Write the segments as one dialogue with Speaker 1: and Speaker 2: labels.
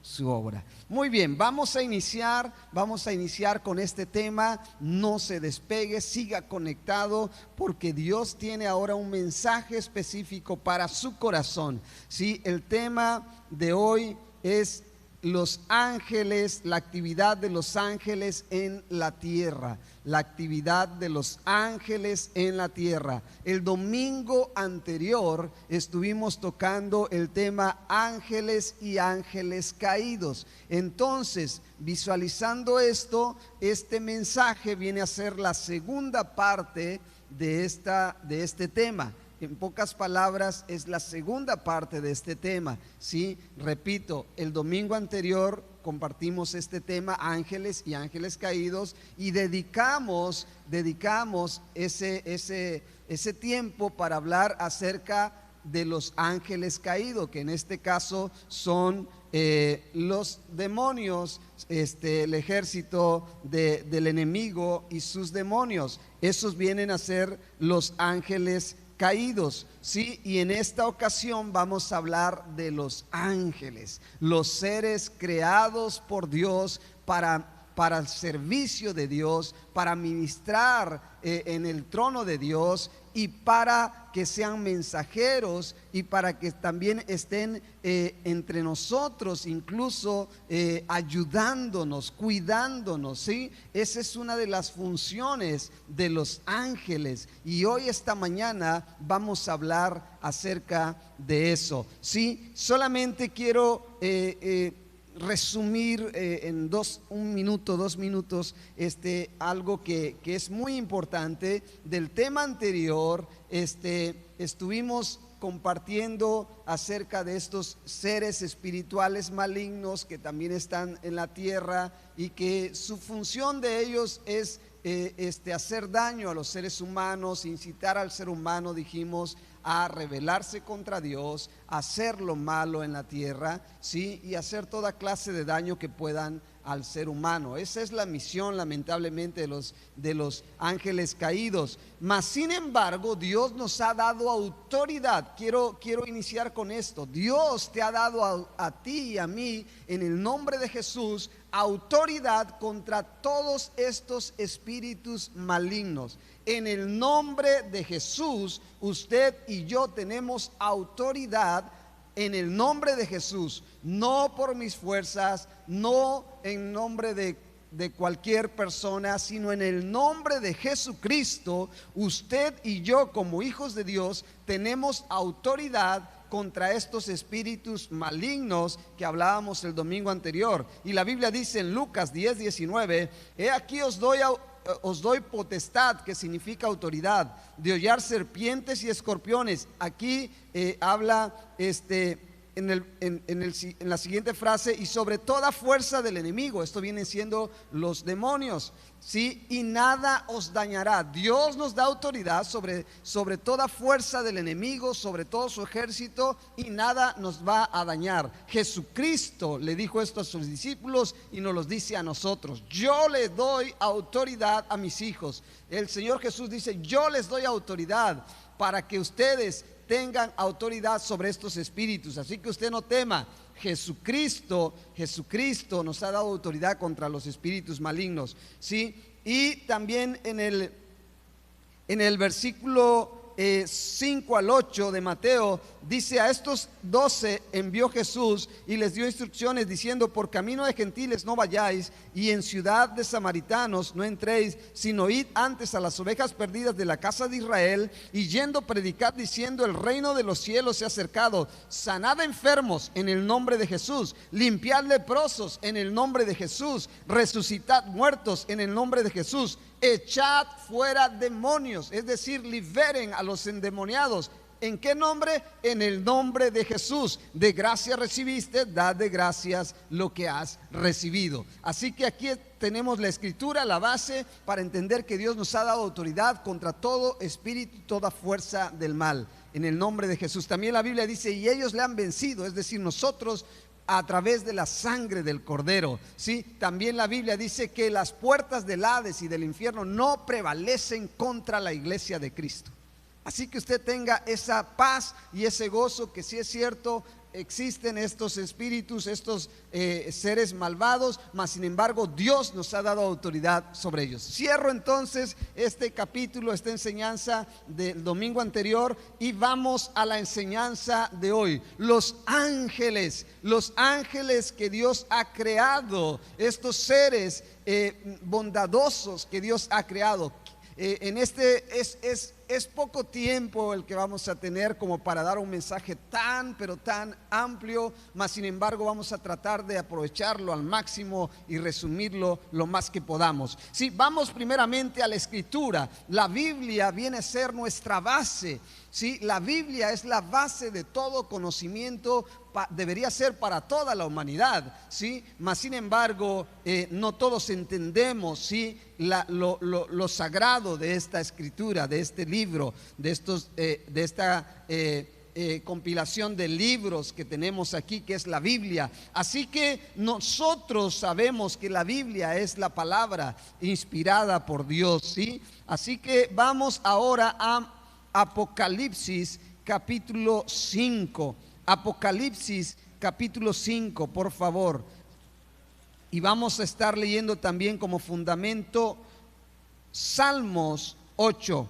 Speaker 1: su obra. Muy bien, vamos a iniciar con este tema. No se despegue, siga conectado, porque Dios tiene ahora un mensaje específico para su corazón. Sí, el tema de hoy es los ángeles, la actividad de los ángeles en la tierra. La actividad de los ángeles en la tierra. El domingo anterior estuvimos tocando el tema ángeles y ángeles caídos. Entonces, visualizando esto, este mensaje viene a ser la segunda parte de este tema. En pocas palabras, es la segunda parte de este tema. Sí, repito, el domingo anterior compartimos este tema, ángeles y ángeles caídos, y dedicamos ese tiempo para hablar acerca de los ángeles caídos, que en este caso son los demonios, el ejército del enemigo y sus demonios. Esos vienen a ser los ángeles caídos, ¿sí? Y en esta ocasión vamos a hablar de los ángeles, los seres creados por Dios para el servicio de Dios, para ministrar en el trono de Dios, y para que sean mensajeros y para que también estén entre nosotros, incluso ayudándonos, cuidándonos, ¿sí? Esa es una de las funciones de los ángeles, y hoy, esta mañana, vamos a hablar acerca de eso, ¿sí? Solamente quiero resumir en un minuto, 2 minutos, algo que es muy importante del tema anterior. Estuvimos compartiendo acerca de estos seres espirituales malignos que también están en la tierra, y que su función de ellos es hacer daño a los seres humanos, incitar al ser humano, dijimos, a rebelarse contra Dios, a hacer lo malo en la tierra, ¿sí? Y hacer toda clase de daño que puedan al ser humano. Esa es la misión, lamentablemente, de los ángeles caídos. Mas, sin embargo, Dios nos ha dado autoridad. Quiero iniciar con esto. Dios te ha dado a ti y a mí, en el nombre de Jesús, autoridad contra todos estos espíritus malignos. En el nombre de Jesús, usted y yo tenemos autoridad. En el nombre de Jesús, no por mis fuerzas, no en nombre de cualquier persona, sino en el nombre de Jesucristo. Usted y yo, como hijos de Dios, tenemos autoridad contra estos espíritus malignos que hablábamos el domingo anterior. Y la Biblia dice en Lucas 10:19: he aquí os doy potestad, que significa autoridad, de hollar serpientes y escorpiones. Aquí habla en la siguiente frase: y sobre toda fuerza del enemigo. Esto viene siendo los demonios, ¿sí? Y nada os dañará. Dios nos da autoridad sobre toda fuerza del enemigo, sobre todo su ejército, y nada nos va a dañar. Jesucristo le dijo esto a sus discípulos y nos los dice a nosotros: yo le doy autoridad a mis hijos. El Señor Jesús dice: yo les doy autoridad para que ustedes tengan autoridad sobre estos espíritus. Así que usted no tema. Jesucristo nos ha dado autoridad contra los espíritus malignos, ¿sí? Y también en el versículo 5 al 8 de Mateo dice: a estos 12 envió Jesús y les dio instrucciones diciendo: por camino de gentiles no vayáis, y en ciudad de samaritanos no entréis, sino id antes a las ovejas perdidas de la casa de Israel, y yendo predicad diciendo: el reino de los cielos se ha acercado. Sanad enfermos en el nombre de Jesús, limpiad leprosos en el nombre de Jesús, resucitad muertos en el nombre de Jesús, echad fuera demonios, es decir, liberen a los endemoniados. ¿En qué nombre? En el nombre de Jesús. De gracia recibiste, dad de gracias lo que has recibido. Así que aquí tenemos la escritura, la base para entender que Dios nos ha dado autoridad contra todo espíritu, toda fuerza del mal, en el nombre de Jesús. También la Biblia dice: y ellos le han vencido, es decir, nosotros, a través de la sangre del Cordero, ¿sí? También la Biblia dice que las puertas del Hades y del infierno no prevalecen contra la iglesia de Cristo. Así que usted tenga esa paz y ese gozo, que sí es cierto, existen estos espíritus, estos seres malvados, mas sin embargo Dios nos ha dado autoridad sobre ellos. Cierro entonces este capítulo, esta enseñanza del domingo anterior, y vamos a la enseñanza de hoy. Los ángeles que Dios ha creado, estos seres bondadosos que Dios ha creado. En es poco tiempo el que vamos a tener como para dar un mensaje pero tan amplio, mas sin embargo vamos a tratar de aprovecharlo al máximo y resumirlo lo más que podamos. Sí, vamos primeramente a la Escritura. La Biblia viene a ser nuestra base. Sí, la Biblia es la base de todo conocimiento, debería ser para toda la humanidad, ¿sí? Mas sin embargo, no todos entendemos, ¿sí?, lo sagrado de esta escritura, de este libro, de esta compilación de libros que tenemos aquí, que es la Biblia. Así que nosotros sabemos que la Biblia es la palabra inspirada por Dios, ¿sí? Así que vamos ahora a Apocalipsis capítulo 5. Apocalipsis capítulo 5, por favor. Y vamos a estar leyendo también como fundamento Salmos 8.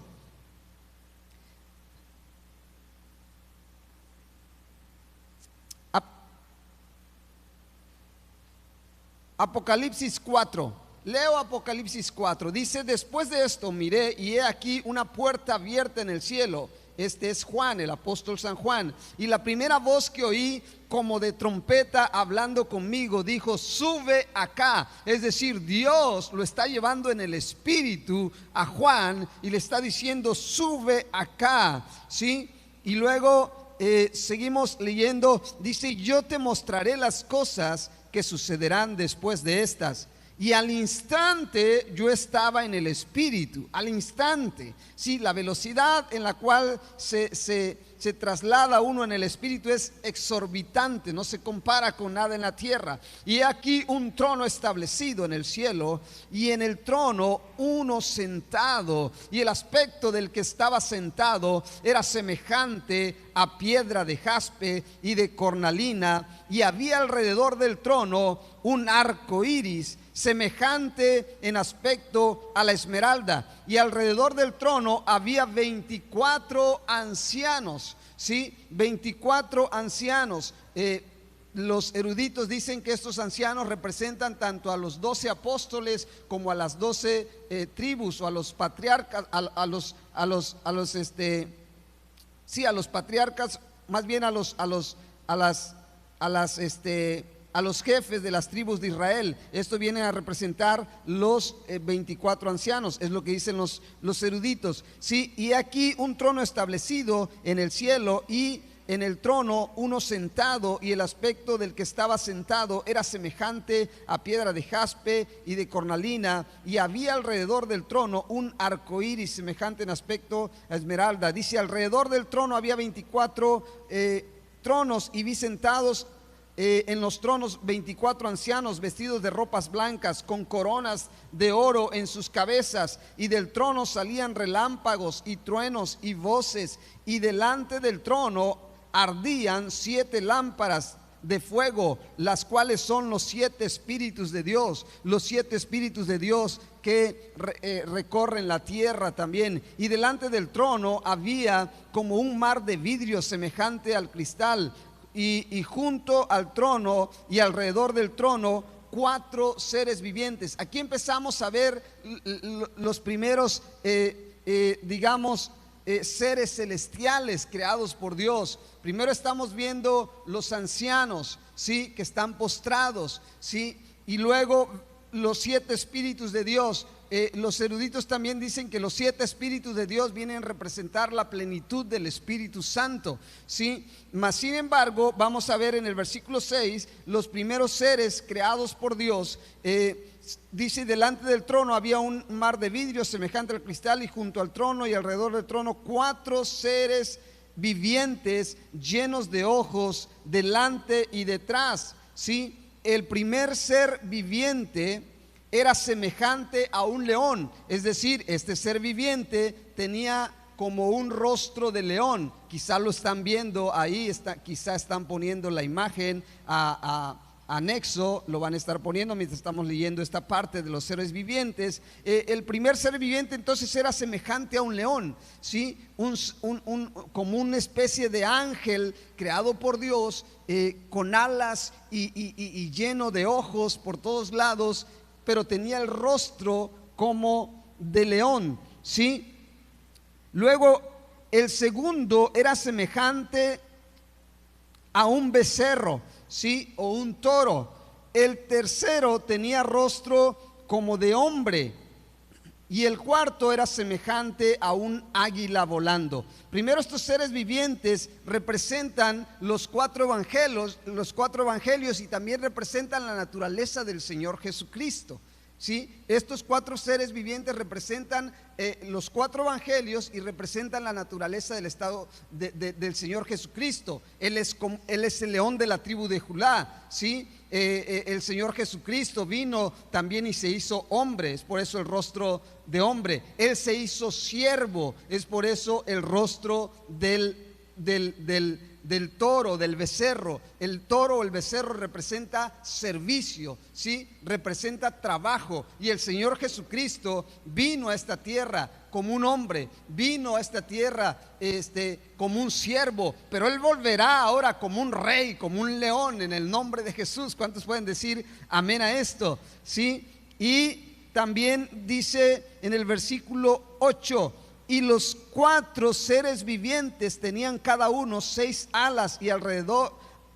Speaker 1: Apocalipsis 4. Leo Apocalipsis 4. Dice: después de esto miré y he aquí una puerta abierta en el cielo. Este es Juan, el apóstol San Juan. Y la primera voz que oí, como de trompeta hablando conmigo, dijo: sube acá. Es decir, Dios lo está llevando en el espíritu a Juan y le está diciendo: sube acá, ¿sí? Y luego seguimos leyendo. Dice: yo te mostraré las cosas que sucederán después de estas. Y al instante yo estaba en el espíritu. Al instante, sí, la velocidad en la cual se traslada uno en el espíritu es exorbitante, no se compara con nada en la tierra. Y aquí un trono establecido en el cielo, y en el trono uno sentado, y el aspecto del que estaba sentado era semejante a piedra de jaspe y de cornalina, y había alrededor del trono un arco iris semejante en aspecto a la esmeralda, y alrededor del trono había 24 ancianos, ¿sí? 24 ancianos. Los eruditos dicen que estos ancianos representan tanto a los 12 apóstoles como a las 12 tribus, o a los patriarcas, a los patriarcas, más bien a los jefes de las tribus de Israel. Esto viene a representar los 24 ancianos, es lo que dicen los eruditos, ¿sí? Y aquí un trono establecido en el cielo, y en el trono uno sentado, y el aspecto del que estaba sentado era semejante a piedra de jaspe y de cornalina, y había alrededor del trono un arco iris semejante en aspecto a esmeralda. Dice: alrededor del trono había 24 tronos, y vi sentados en los tronos 24 ancianos vestidos de ropas blancas, con coronas de oro en sus cabezas, y del trono salían relámpagos y truenos y voces, y delante del trono ardían 7 lámparas de fuego, las cuales son los 7 espíritus de Dios, los 7 espíritus de Dios que recorren la tierra también. Y delante del trono había como un mar de vidrio semejante al cristal, y junto al trono y alrededor del trono 4 seres vivientes. Aquí empezamos a ver los primeros seres celestiales creados por Dios. Primero estamos viendo los ancianos, ¿sí?, que están postrados, ¿sí? Y luego los 7 espíritus de Dios. Los eruditos también dicen que los 7 espíritus de Dios vienen a representar la plenitud del Espíritu Santo, ¿sí? Mas sin embargo, vamos a ver en el versículo 6 los primeros seres creados por Dios. Dice: delante del trono había un mar de vidrio semejante al cristal, y junto al trono y alrededor del trono 4 seres vivientes llenos de ojos delante y detrás, ¿sí? El primer ser viviente era semejante a un león, es decir, este ser viviente tenía como un rostro de león. Quizá lo están viendo ahí, quizá están poniendo la imagen anexo, lo van a estar poniendo mientras estamos leyendo esta parte de los seres vivientes. El primer ser viviente entonces era semejante a un león, ¿sí? Como una especie de ángel creado por Dios, con alas y lleno de ojos por todos lados, pero tenía el rostro como de león, ¿sí? Luego el segundo era semejante a un becerro, ¿sí? O un toro. El tercero tenía rostro como de hombre. Y el cuarto era semejante a un águila volando. Primero, estos seres vivientes representan los cuatro evangelios y también representan la naturaleza del Señor Jesucristo. ¿Sí? Estos cuatro seres vivientes representan los cuatro evangelios y representan la naturaleza del estado del Señor Jesucristo. Él es el león de la tribu de Judá, ¿sí? El Señor Jesucristo vino también y se hizo hombre, es por eso el rostro de hombre. Él se hizo siervo, es por eso el rostro del toro, del becerro. El toro o el becerro representa servicio, ¿sí? Representa trabajo. Y el Señor Jesucristo vino a esta tierra como un hombre, vino a esta tierra como un siervo, pero Él volverá ahora como un rey, como un león, en el nombre de Jesús. ¿Cuántos pueden decir amén a esto? ¿Sí? Y también dice en el versículo 8: y los cuatro seres vivientes tenían cada uno 6 alas y alrededor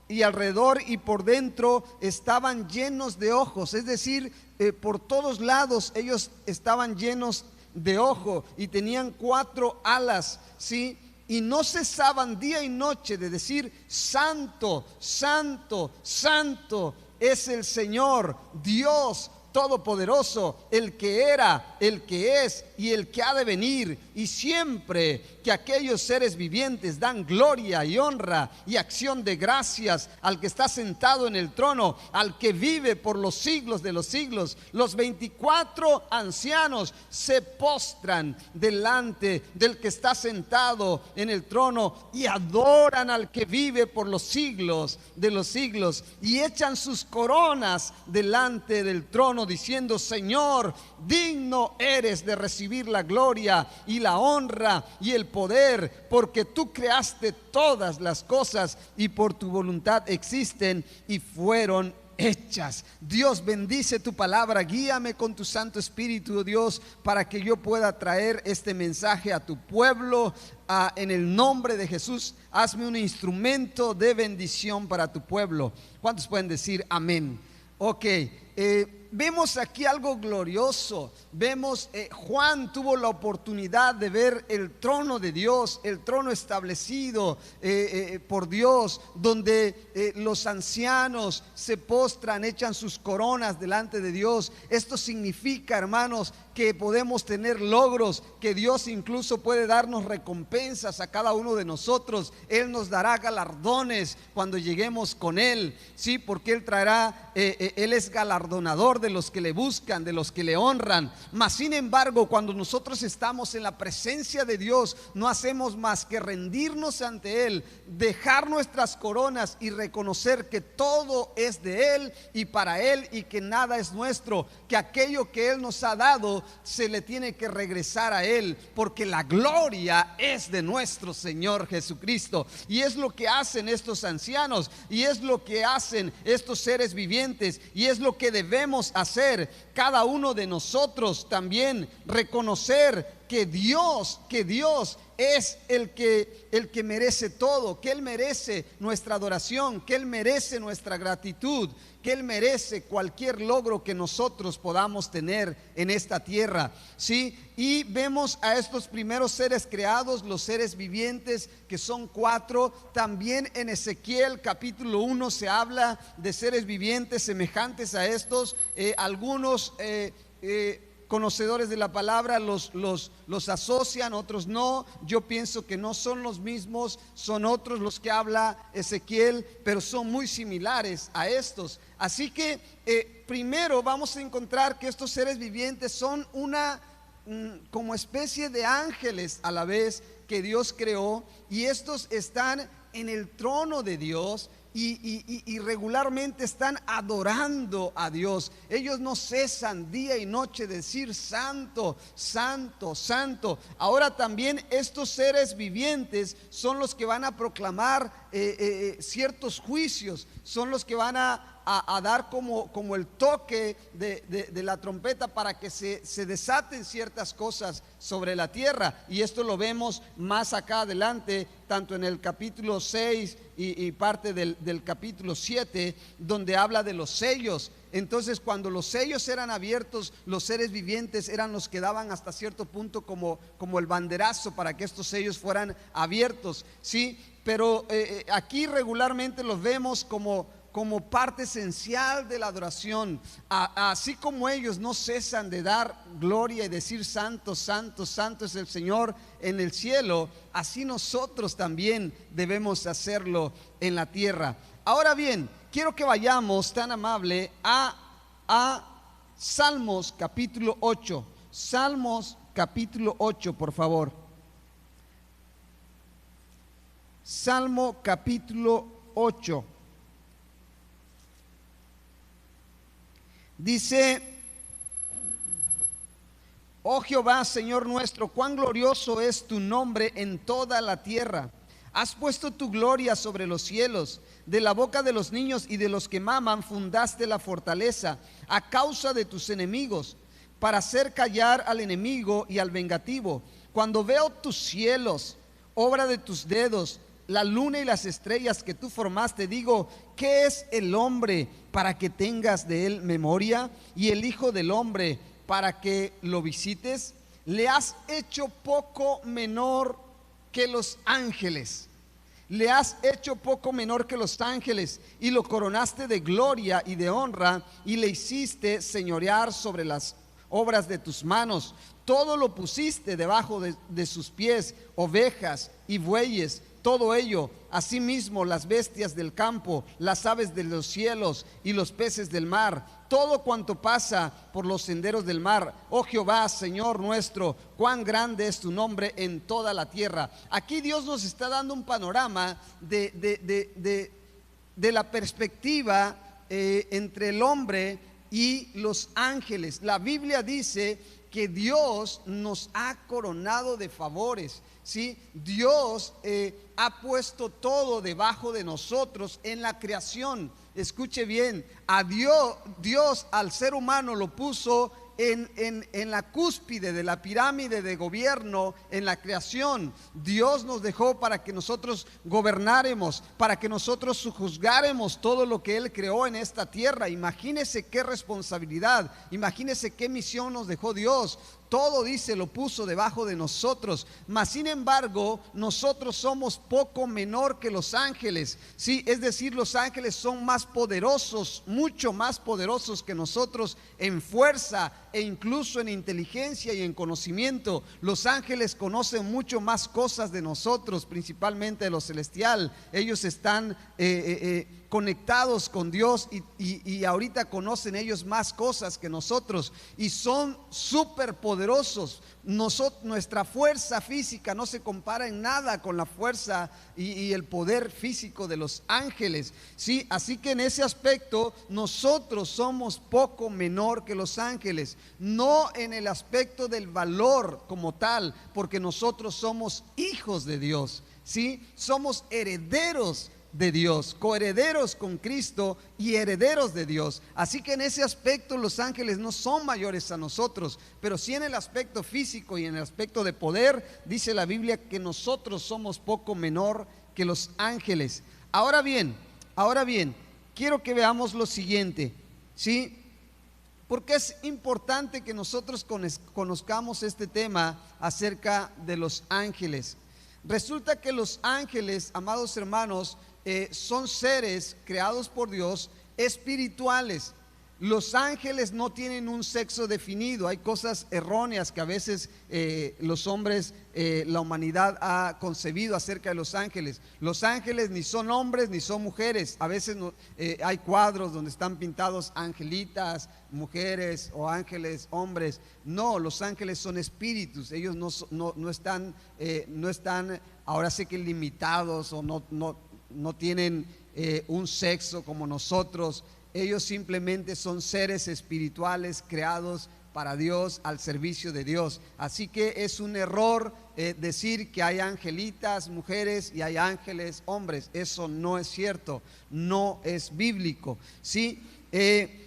Speaker 1: y por dentro estaban llenos de ojos. Es decir, por todos lados ellos estaban llenos de ojo y tenían 4 alas, ¿sí? Y no cesaban día y noche de decir: santo, santo, santo es el Señor Dios Todopoderoso, el que era, el que es y el que ha de venir. Y siempre que aquellos seres vivientes dan gloria y honra y acción de gracias al que está sentado en el trono, al que vive por los siglos de los siglos, los 24 ancianos se postran delante del que está sentado en el trono y adoran al que vive por los siglos de los siglos, y echan sus coronas delante del trono, diciendo: Señor, digno eres de recibir la gloria y la honra y el poder, porque tú creaste todas las cosas y por tu voluntad existen y fueron hechas. Dios, bendice tu palabra, guíame con tu Santo Espíritu, Dios, para que yo pueda traer este mensaje a tu pueblo. En el nombre de Jesús, hazme un instrumento de bendición para tu pueblo. ¿Cuántos pueden decir amén? Ok, vemos aquí algo glorioso. Vemos, Juan tuvo la oportunidad de ver el trono de Dios, el trono establecido por Dios, donde los ancianos se postran, echan sus coronas delante de Dios. Esto significa, hermanos, que podemos tener logros, que Dios incluso puede darnos recompensas a cada uno de nosotros. Él nos dará galardones cuando lleguemos con Él, ¿sí? Porque Él traerá, Él es galardonador de los que le buscan, de los que le honran. Mas sin embargo, cuando nosotros estamos en la presencia de Dios, no hacemos más que rendirnos ante Él, dejar nuestras coronas y reconocer que todo es de Él y para Él, y que nada es nuestro, que aquello que Él nos ha dado se le tiene que regresar a Él, porque la gloria es de nuestro Señor Jesucristo. Y es lo que hacen estos ancianos, y es lo que hacen estos seres vivientes, y es lo que debemos hacer cada uno de nosotros también: reconocer que Dios es el que merece todo, que Él merece nuestra adoración, que Él merece nuestra gratitud, que Él merece cualquier logro que nosotros podamos tener en esta tierra, ¿sí? Y vemos a estos primeros seres creados, los seres vivientes, que son 4. También en Ezequiel capítulo 1 se habla de seres vivientes semejantes a estos. Algunos conocedores de la palabra los asocian, otros no. Yo pienso que no son los mismos, son otros los que habla Ezequiel, pero son muy similares a estos. Así que primero vamos a encontrar que estos seres vivientes son una como especie de ángeles a la vez que Dios creó, y estos están en el trono de Dios y regularmente están adorando a Dios. Ellos no cesan día y noche de decir santo, santo, santo. Ahora también estos seres vivientes son los que van a proclamar ciertos juicios, son los que van a dar como el toque de la trompeta para que se desaten ciertas cosas sobre la tierra. Y esto lo vemos más acá adelante, tanto en el capítulo 6 y parte del capítulo 7, donde habla de los sellos. Entonces, cuando los sellos eran abiertos, los seres vivientes eran los que daban hasta cierto punto como el banderazo para que estos sellos fueran abiertos, ¿sí? Pero aquí regularmente los vemos como parte esencial de la adoración. Así como ellos no cesan de dar gloria y decir santo, santo, santo es el Señor en el cielo, así nosotros también debemos hacerlo en la tierra. Ahora bien, quiero que vayamos, tan amable, a Salmos capítulo 8. Salmos capítulo 8, por favor. Salmo capítulo 8. Dice: oh Jehová, Señor nuestro, cuán glorioso es tu nombre en toda la tierra. Has puesto tu gloria sobre los cielos. De la boca de los niños y de los que maman fundaste la fortaleza, a causa de tus enemigos, para hacer callar al enemigo y al vengativo. Cuando veo tus cielos, obra de tus dedos, la luna y las estrellas que tú formaste, digo, ¿qué es el hombre para que tengas de él memoria? Y el hijo del hombre para que lo visites. Le has hecho poco menor que los ángeles. Le has hecho poco menor que los ángeles, y lo coronaste de gloria y de honra, y le hiciste señorear sobre las obras de tus manos. Todo lo pusiste debajo de sus pies, ovejas y bueyes, todo ello, asimismo las bestias del campo, las aves de los cielos y los peces del mar, todo cuanto pasa por los senderos del mar. Oh Jehová, Señor nuestro, cuán grande es tu nombre en toda la tierra. Aquí Dios nos está dando un panorama de la perspectiva entre el hombre y los ángeles. La Biblia dice que Dios nos ha coronado de favores, ¿sí? Dios ha puesto todo debajo de nosotros en la creación. Escuche bien, a Dios al ser humano lo puso en la cúspide de la pirámide de gobierno en la creación. Dios nos dejó para que nosotros gobernáramos, para que nosotros juzgáramos todo lo que Él creó en esta tierra. Imagínese qué responsabilidad, imagínese qué misión nos dejó Dios. Todo, dice, lo puso debajo de nosotros. Mas sin embargo, nosotros somos poco menor que los ángeles, ¿sí? Es decir, los ángeles son más poderosos, mucho más poderosos que nosotros en fuerza e incluso en inteligencia y en conocimiento. Los ángeles conocen mucho más cosas de nosotros, principalmente de lo celestial. Ellos están conectados con Dios y ahorita conocen ellos más cosas que nosotros, y son súper poderosos. Nuestra fuerza física no se compara en nada con la fuerza y el poder físico de los ángeles, ¿sí? Así que en ese aspecto nosotros somos poco menor que los ángeles, no en el aspecto del valor como tal, porque nosotros somos hijos de Dios, ¿sí? Somos herederos de Dios, coherederos con Cristo y herederos de Dios. Así que en ese aspecto los ángeles no son mayores a nosotros, pero sí en el aspecto físico y en el aspecto de poder, dice la Biblia que nosotros somos poco menor que los ángeles. Ahora bien, quiero que veamos lo siguiente, ¿sí? Porque es importante que nosotros conozcamos este tema acerca de los ángeles. Resulta que los ángeles, amados hermanos, son seres creados por Dios, espirituales. Los ángeles no tienen un sexo definido. Hay cosas erróneas que a veces los hombres, la humanidad ha concebido acerca de los ángeles. Los ángeles ni son hombres ni son mujeres. A veces hay cuadros donde están pintados angelitas, mujeres, o ángeles, hombres. No, los ángeles son espíritus. Ellos no están, ahora sí que limitados, o no tienen un sexo como nosotros. Ellos simplemente son seres espirituales creados para Dios, al servicio de Dios. Así que es un error decir que hay angelitas, mujeres, y hay ángeles, hombres. Eso no es cierto, no es bíblico, ¿sí?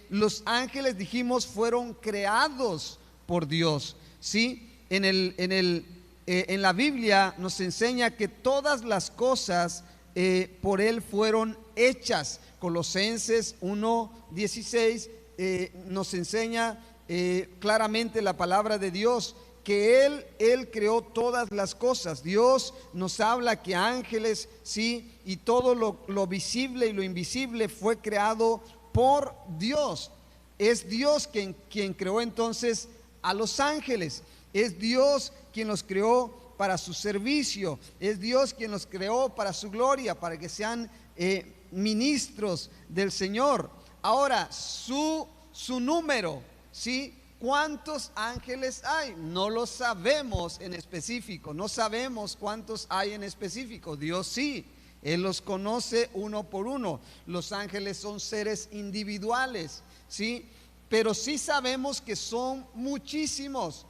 Speaker 1: Los ángeles, dijimos, fueron creados por Dios, ¿sí? En la Biblia nos enseña que todas las cosas por Él fueron hechas. Colosenses 1:16 nos enseña claramente la palabra de Dios, que Él creó todas las cosas. Dios nos habla que ángeles, sí, y todo lo visible y lo invisible fue creado por Dios. Es Dios quien creó entonces a los ángeles. Es Dios quien los creó para su servicio. Es Dios quien los creó para su gloria, para que sean ministros del Señor. Ahora, su número, ¿sí? ¿Cuántos ángeles hay? No lo sabemos en específico. No sabemos cuántos hay en específico. Dios sí, Él los conoce uno por uno. Los ángeles son seres individuales, ¿sí? Pero sí sabemos que son muchísimos.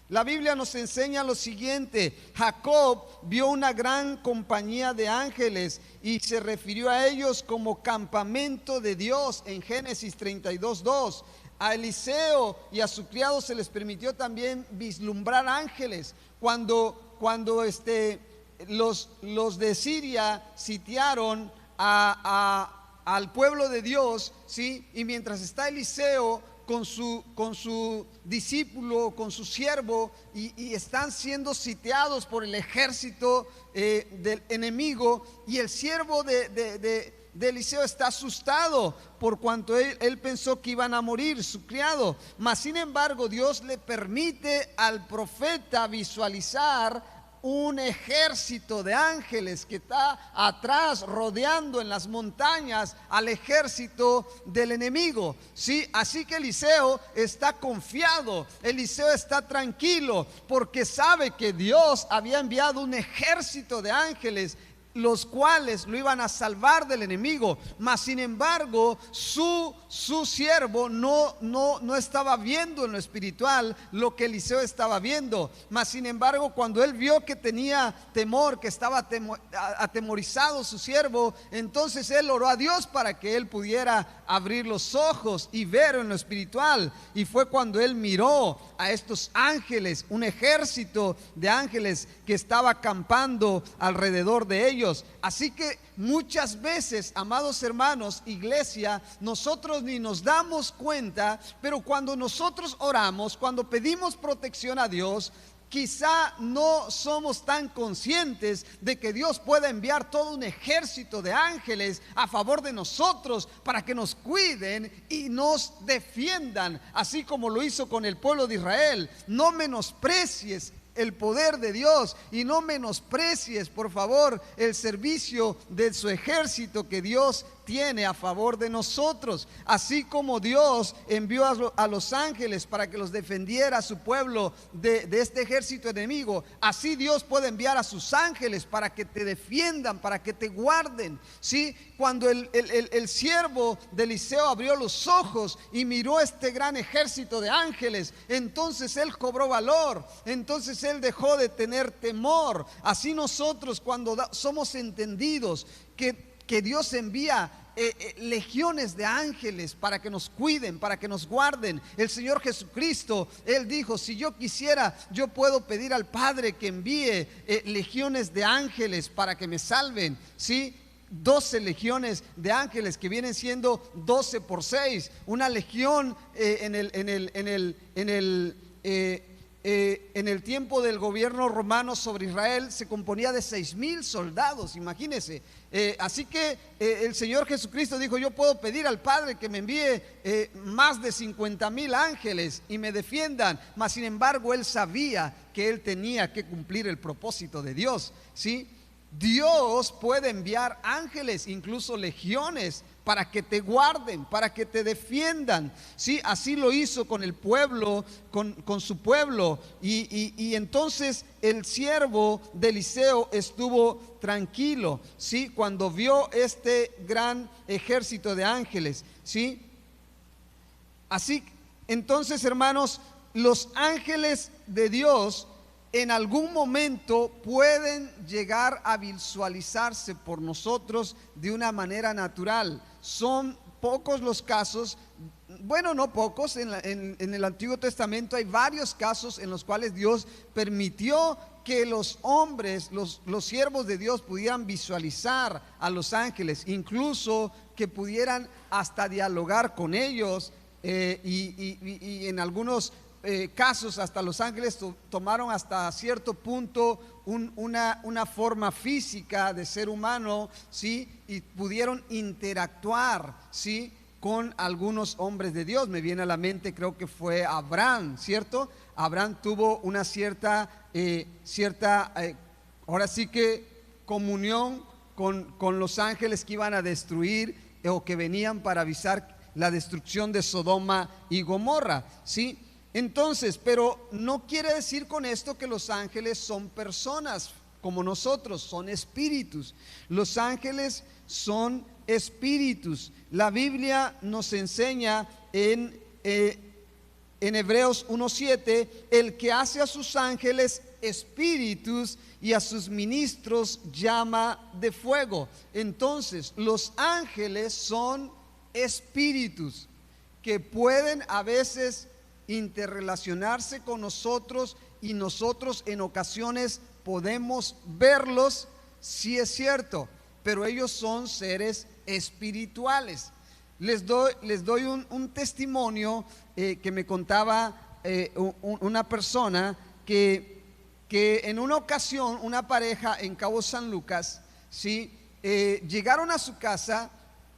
Speaker 1: La Biblia nos enseña lo siguiente: Jacob vio una gran compañía de ángeles y se refirió a ellos como campamento de Dios en Génesis 32:2. A Eliseo y a su criado se les permitió también vislumbrar ángeles cuando los de Siria sitiaron al pueblo de Dios, ¿sí? Y mientras está Eliseo con su discípulo, con su siervo, y están siendo sitiados por el ejército del enemigo, y el siervo de Eliseo está asustado por cuanto él pensó que iban a morir, su criado. Mas sin embargo, Dios le permite al profeta visualizar un ejército de ángeles que está atrás, rodeando en las montañas al ejército del enemigo, ¿sí? Así que Eliseo está confiado, Eliseo está tranquilo, porque sabe que Dios había enviado un ejército de ángeles, los cuales lo iban a salvar del enemigo. Mas sin embargo, su siervo no estaba viendo en lo espiritual lo que Eliseo estaba viendo. Mas sin embargo, cuando él vio que tenía temor, que estaba atemorizado su siervo, entonces él oró a Dios para que él pudiera abrir los ojos y ver en lo espiritual. Y fue cuando él miró a estos ángeles, un ejército de ángeles que estaba acampando alrededor de ellos. Así que muchas veces, amados hermanos, iglesia, nosotros ni nos damos cuenta, pero cuando nosotros oramos, cuando pedimos protección a Dios, quizá no somos tan conscientes de que Dios pueda enviar todo un ejército de ángeles a favor de nosotros para que nos cuiden y nos defiendan, así como lo hizo con el pueblo de Israel. No menosprecies el poder de Dios y no menosprecies, por favor, el servicio de su ejército que Dios tiene a favor de nosotros. Así como Dios envió a los ángeles para que los defendiera a su pueblo de este ejército enemigo, así Dios puede enviar a sus ángeles para que te defiendan, para que te guarden, ¿sí? Cuando el siervo de Eliseo abrió los ojos y miró este gran ejército de ángeles, entonces él cobró valor, entonces él dejó de tener temor. Así nosotros, cuando somos entendidos que Dios envía legiones de ángeles para que nos cuiden, para que nos guarden. El Señor Jesucristo, Él dijo: si yo quisiera, yo puedo pedir al Padre que envíe legiones de ángeles para que me salven, ¿sí? 12 legiones de ángeles, que vienen siendo 12 por 6. Una legión en el tiempo del gobierno romano sobre Israel se componía de 6,000 soldados, imagínense. Así que el Señor Jesucristo dijo: yo puedo pedir al Padre que me envíe más de 50,000 ángeles y me defiendan, mas sin embargo Él sabía que Él tenía que cumplir el propósito de Dios, ¿sí? Dios puede enviar ángeles, incluso legiones, para que te guarden, para que te defiendan, ¿sí? Así lo hizo con el pueblo, con su pueblo. Y entonces el siervo de Eliseo estuvo tranquilo, ¿sí? Cuando vio este gran ejército de ángeles, ¿sí? Así, entonces, hermanos, los ángeles de Dios en algún momento pueden llegar a visualizarse por nosotros de una manera natural. Son pocos los casos, bueno, no pocos, en el Antiguo Testamento hay varios casos en los cuales Dios permitió que los hombres, los siervos de Dios pudieran visualizar a los ángeles, incluso que pudieran hasta dialogar con ellos, y en algunos casos hasta los ángeles tomaron hasta cierto punto una forma física de ser humano, ¿sí? Y pudieron interactuar, ¿sí?, con algunos hombres de Dios. Me viene a la mente, creo que fue Abraham, ¿cierto? Abraham tuvo una cierta ahora sí que comunión con los ángeles que iban a destruir o que venían para avisar la destrucción de Sodoma y Gomorra, ¿sí? Entonces, pero no quiere decir con esto que los ángeles son personas como nosotros, son espíritus. Los ángeles son espíritus. La Biblia nos enseña en Hebreos 1:7, el que hace a sus ángeles espíritus y a sus ministros llama de fuego. Entonces, los ángeles son espíritus que pueden a veces interrelacionarse con nosotros, y nosotros en ocasiones podemos verlos, sí es cierto, pero ellos son seres espirituales. Les doy un testimonio que me contaba una persona que en una ocasión una pareja en Cabo San Lucas, ¿sí? Llegaron a su casa.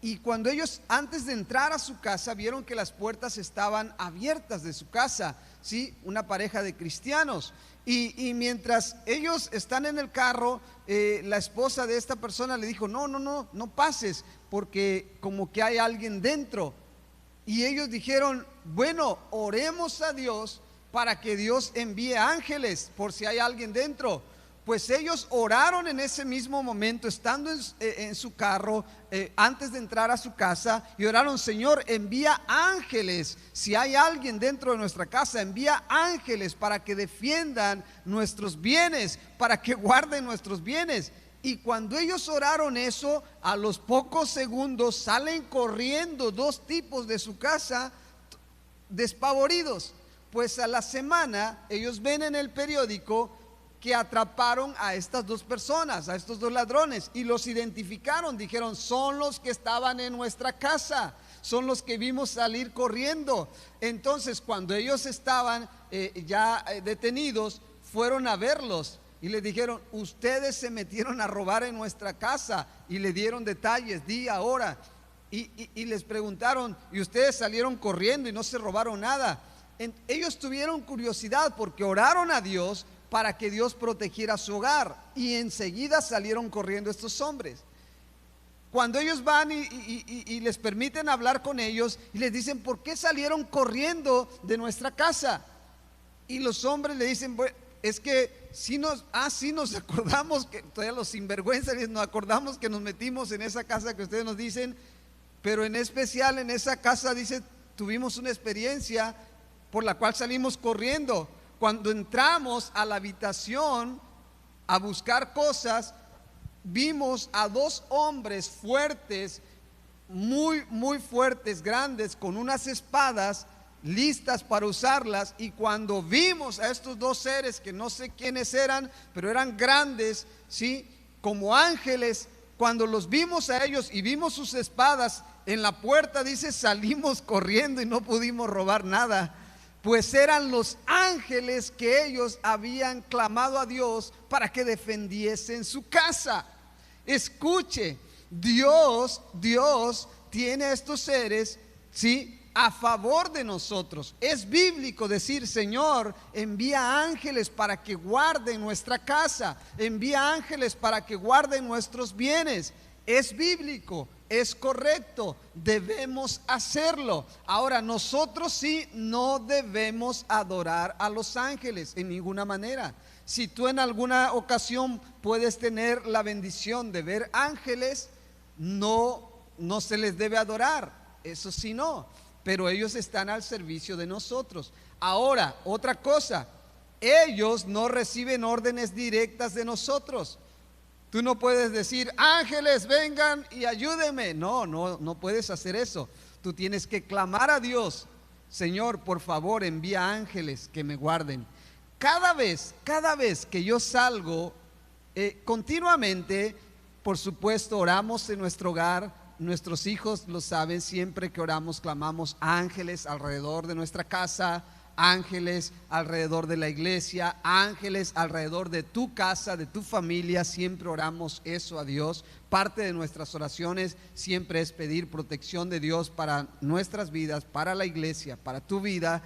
Speaker 1: Y cuando ellos, antes de entrar a su casa, vieron que las puertas estaban abiertas de su casa, ¿sí? Una pareja de cristianos. Y mientras ellos están en el carro, la esposa de esta persona le dijo: no pases, porque como que hay alguien dentro. Y ellos dijeron: bueno, oremos a Dios para que Dios envíe ángeles por si hay alguien dentro. Pues ellos oraron en ese mismo momento, estando en su carro, antes de entrar a su casa, y oraron: Señor, envía ángeles, si hay alguien dentro de nuestra casa, envía ángeles para que defiendan nuestros bienes, para que guarden nuestros bienes. Y cuando ellos oraron eso, a los pocos segundos salen corriendo 2 tipos de su casa, despavoridos. Pues a la semana ellos ven en el periódico que atraparon a estas 2 personas, a estos 2 ladrones, y los identificaron. Dijeron: son los que estaban en nuestra casa, son los que vimos salir corriendo. Entonces, cuando ellos estaban ya detenidos, fueron a verlos y les dijeron: ustedes se metieron a robar en nuestra casa, y le dieron detalles, día, hora, y les preguntaron: ¿y ustedes salieron corriendo y no se robaron nada? Ellos tuvieron curiosidad porque oraron a Dios para que Dios protegiera su hogar, y enseguida salieron corriendo estos hombres. Cuando ellos van y les permiten hablar con ellos, y les dicen: ¿por qué salieron corriendo de nuestra casa? Y los hombres le dicen: bueno, es que sí nos acordamos que, todavía los sinvergüenzas, nos acordamos que nos metimos en esa casa que ustedes nos dicen, pero en especial en esa casa, dice, tuvimos una experiencia por la cual salimos corriendo. Cuando entramos a la habitación a buscar cosas, vimos a 2 hombres fuertes, muy fuertes, grandes, con unas espadas listas para usarlas. Y cuando vimos a estos 2 seres, que no sé quiénes eran, pero eran grandes, ¿sí?, como ángeles, cuando los vimos a ellos y vimos sus espadas en la puerta, dice, salimos corriendo y no pudimos robar nada. pues eran los ángeles que ellos habían clamado a Dios para que defendiesen su casa. Escuche, Dios tiene a estos seres, ¿sí?, a favor de nosotros. Es bíblico decir: Señor, envía ángeles para que guarden nuestra casa, envía ángeles para que guarden nuestros bienes. Es bíblico, es correcto, debemos hacerlo. Ahora, nosotros sí no debemos adorar a los ángeles en ninguna manera. Si tú en alguna ocasión puedes tener la bendición de ver ángeles, no se les debe adorar, eso sí no, pero ellos están al servicio de nosotros. Ahora, otra cosa, ellos no reciben órdenes directas de nosotros. Tú no puedes decir: ángeles, vengan y ayúdenme. No puedes hacer eso. Tú tienes que clamar a Dios: Señor, por favor, envía ángeles que me guarden. Cada vez que yo salgo, continuamente, por supuesto, oramos en nuestro hogar. Nuestros hijos lo saben, siempre que oramos, clamamos ángeles alrededor de nuestra casa, ángeles alrededor de la iglesia, ángeles alrededor de tu casa, de tu familia. Siempre oramos eso a Dios. Parte de nuestras oraciones siempre es pedir protección de Dios para nuestras vidas, para la iglesia, para tu vida,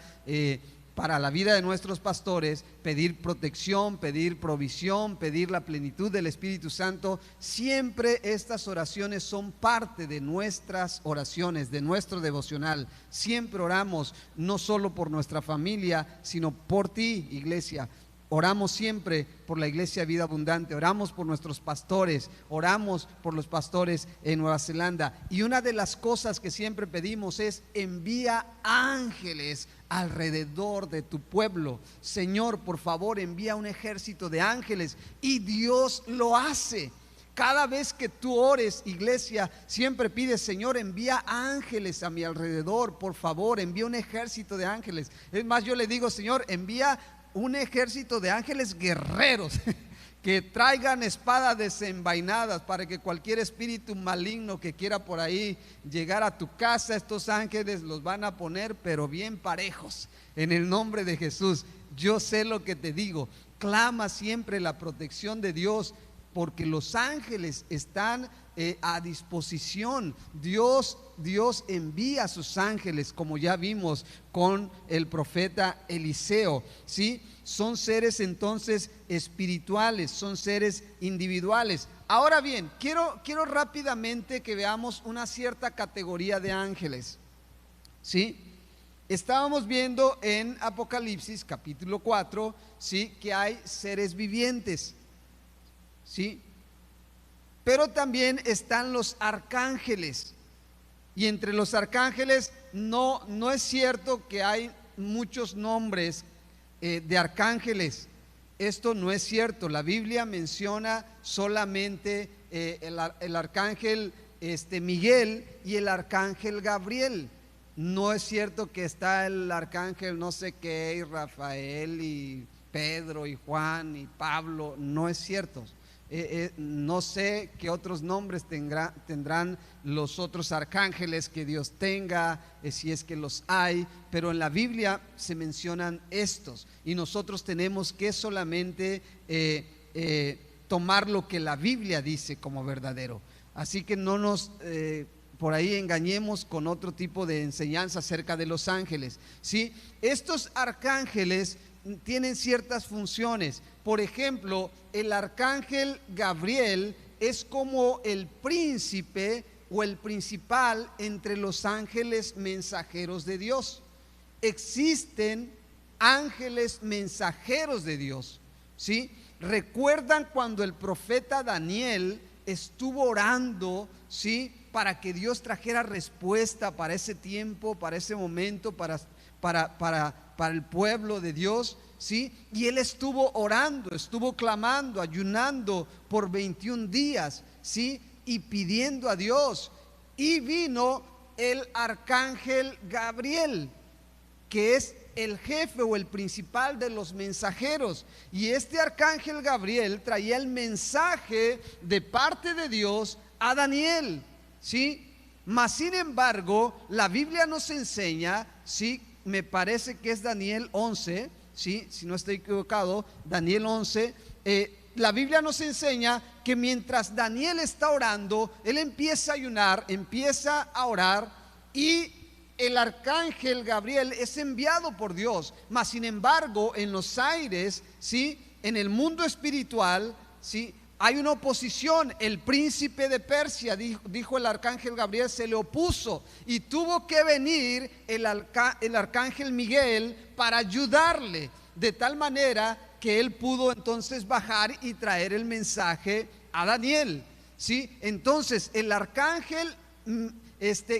Speaker 1: para la vida de nuestros pastores. Pedir protección, pedir provisión, pedir la plenitud del Espíritu Santo. Siempre estas oraciones son parte de nuestras oraciones, de nuestro devocional. Siempre oramos no solo por nuestra familia, sino por ti, iglesia. Oramos siempre por la iglesia Vida Abundante, oramos por nuestros pastores, oramos por los pastores en Nueva Zelanda. Y una de las cosas que siempre pedimos es: envía ángeles alrededor de tu pueblo. Señor, por favor, envía un ejército de ángeles. Y Dios lo hace. Cada vez que tú ores, iglesia, siempre pides: Señor, envía ángeles a mi alrededor, por favor, envía un ejército de ángeles. Es más, yo le digo: Señor, envía un ejército de ángeles guerreros que traigan espadas desenvainadas, para que cualquier espíritu maligno que quiera por ahí llegar a tu casa, estos ángeles los van a poner pero bien parejos, en el nombre de Jesús. Yo sé lo que te digo. Clama siempre la protección de Dios, porque los ángeles están a disposición. Dios envía a sus ángeles, como ya vimos con el profeta Eliseo, ¿sí? Son seres entonces espirituales, son seres individuales. Ahora bien, quiero rápidamente que veamos una cierta categoría de ángeles, ¿sí? Estábamos viendo en Apocalipsis capítulo 4, ¿sí?, que hay seres vivientes, ¿sí? Pero también están los arcángeles. Y entre los arcángeles no es cierto que hay muchos nombres de arcángeles. Esto no es cierto. La Biblia menciona solamente el arcángel Miguel y el arcángel Gabriel. No es cierto que está el arcángel no sé qué, y Rafael y Pedro y Juan y Pablo. No es cierto. No sé qué otros nombres tendrán los otros arcángeles que Dios tenga, si es que los hay, pero en la Biblia se mencionan estos, y nosotros tenemos que solamente tomar lo que la Biblia dice como verdadero. Así que no nos por ahí engañemos con otro tipo de enseñanza acerca de los ángeles, ¿sí? Estos arcángeles tienen ciertas funciones. Por ejemplo, el arcángel Gabriel es como el príncipe o el principal entre los ángeles mensajeros de Dios. Existen ángeles mensajeros de Dios, ¿sí? ¿Recuerdan cuando el profeta Daniel estuvo orando, ¿sí?, para que Dios trajera respuesta para ese tiempo, para ese momento, para el pueblo de Dios, ¿sí? Y él estuvo orando, estuvo clamando, ayunando por 21 días, ¿sí?, y pidiendo a Dios. Y vino el arcángel Gabriel, que es el jefe o el principal de los mensajeros. Y este arcángel Gabriel traía el mensaje de parte de Dios a Daniel, ¿sí? Mas sin embargo, la Biblia nos enseña, ¿sí?, me parece que es Daniel 11, ¿sí? Si no estoy equivocado, Daniel 11, la Biblia nos enseña que mientras Daniel está orando, él empieza a ayunar, empieza a orar, y el arcángel Gabriel es enviado por Dios. Mas sin embargo, en los aires, ¿sí?, en el mundo espiritual, ¿sí?, hay una oposición. El príncipe de Persia, dijo el arcángel Gabriel, se le opuso, y tuvo que venir el arcángel Miguel para ayudarle, de tal manera que él pudo entonces bajar y traer el mensaje a Daniel, ¿sí? Entonces el arcángel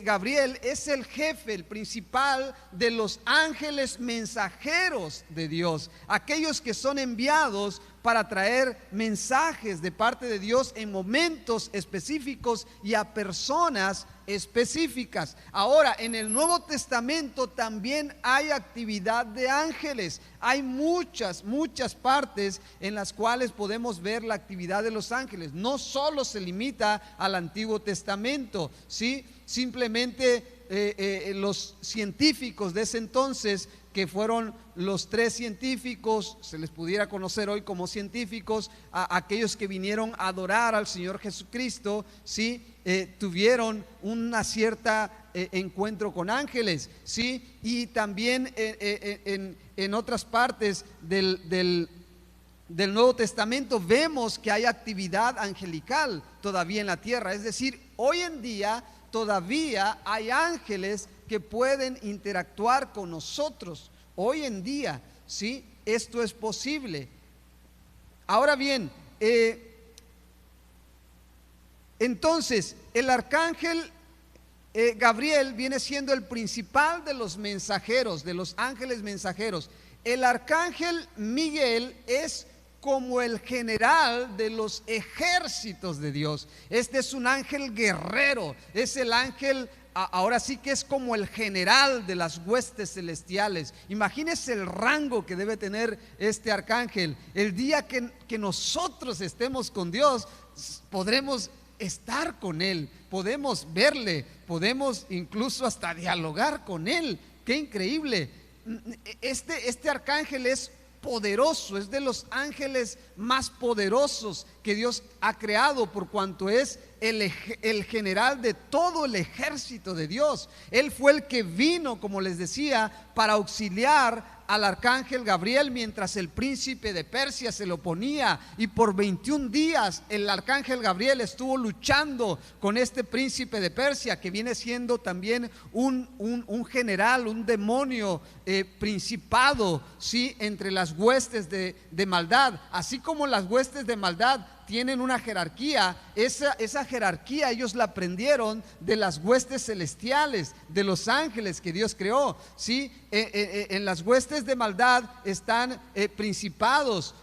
Speaker 1: Gabriel es el jefe, el principal de los ángeles mensajeros de Dios, aquellos que son enviados para traer mensajes de parte de Dios en momentos específicos y a personas específicas. Ahora, en el Nuevo Testamento también hay actividad de ángeles. Hay muchas partes en las cuales podemos ver la actividad de los ángeles. No solo se limita al Antiguo Testamento, ¿sí? Simplemente los científicos de ese entonces, que fueron los 3 científicos, se les pudiera conocer hoy como científicos, aquellos que vinieron a adorar al Señor Jesucristo, ¿sí? Tuvieron una cierta encuentro con ángeles, ¿sí? Y también en otras partes del Nuevo Testamento vemos que hay actividad angelical todavía en la tierra. Es decir, hoy en día todavía hay ángeles que pueden interactuar con nosotros. Hoy en día, ¿sí?, esto es posible. Ahora bien, entonces el arcángel Gabriel viene siendo el principal de los mensajeros, de los ángeles mensajeros. El arcángel Miguel es como el general de los ejércitos de Dios. Este es un ángel guerrero, es el ángel, ahora sí que es como el general de las huestes celestiales. Imagínense el rango que debe tener este arcángel. El día que nosotros estemos con Dios, podremos estar con Él, podemos verle, podemos incluso hasta dialogar con Él. ¡Qué increíble! Este arcángel es poderoso, es de los ángeles más poderosos que Dios ha creado, por cuanto es el general de todo el ejército de Dios. Él fue el que vino, como les decía, para auxiliar al arcángel Gabriel mientras el príncipe de Persia se lo oponía, y por 21 días el arcángel Gabriel estuvo luchando con este príncipe de Persia, que viene siendo también un general, un demonio principado, ¿sí?, entre las huestes de maldad. Así como las huestes de maldad tienen una jerarquía, esa jerarquía ellos la aprendieron de las huestes celestiales, de los ángeles que Dios creó, ¿sí? En las huestes de maldad están principados,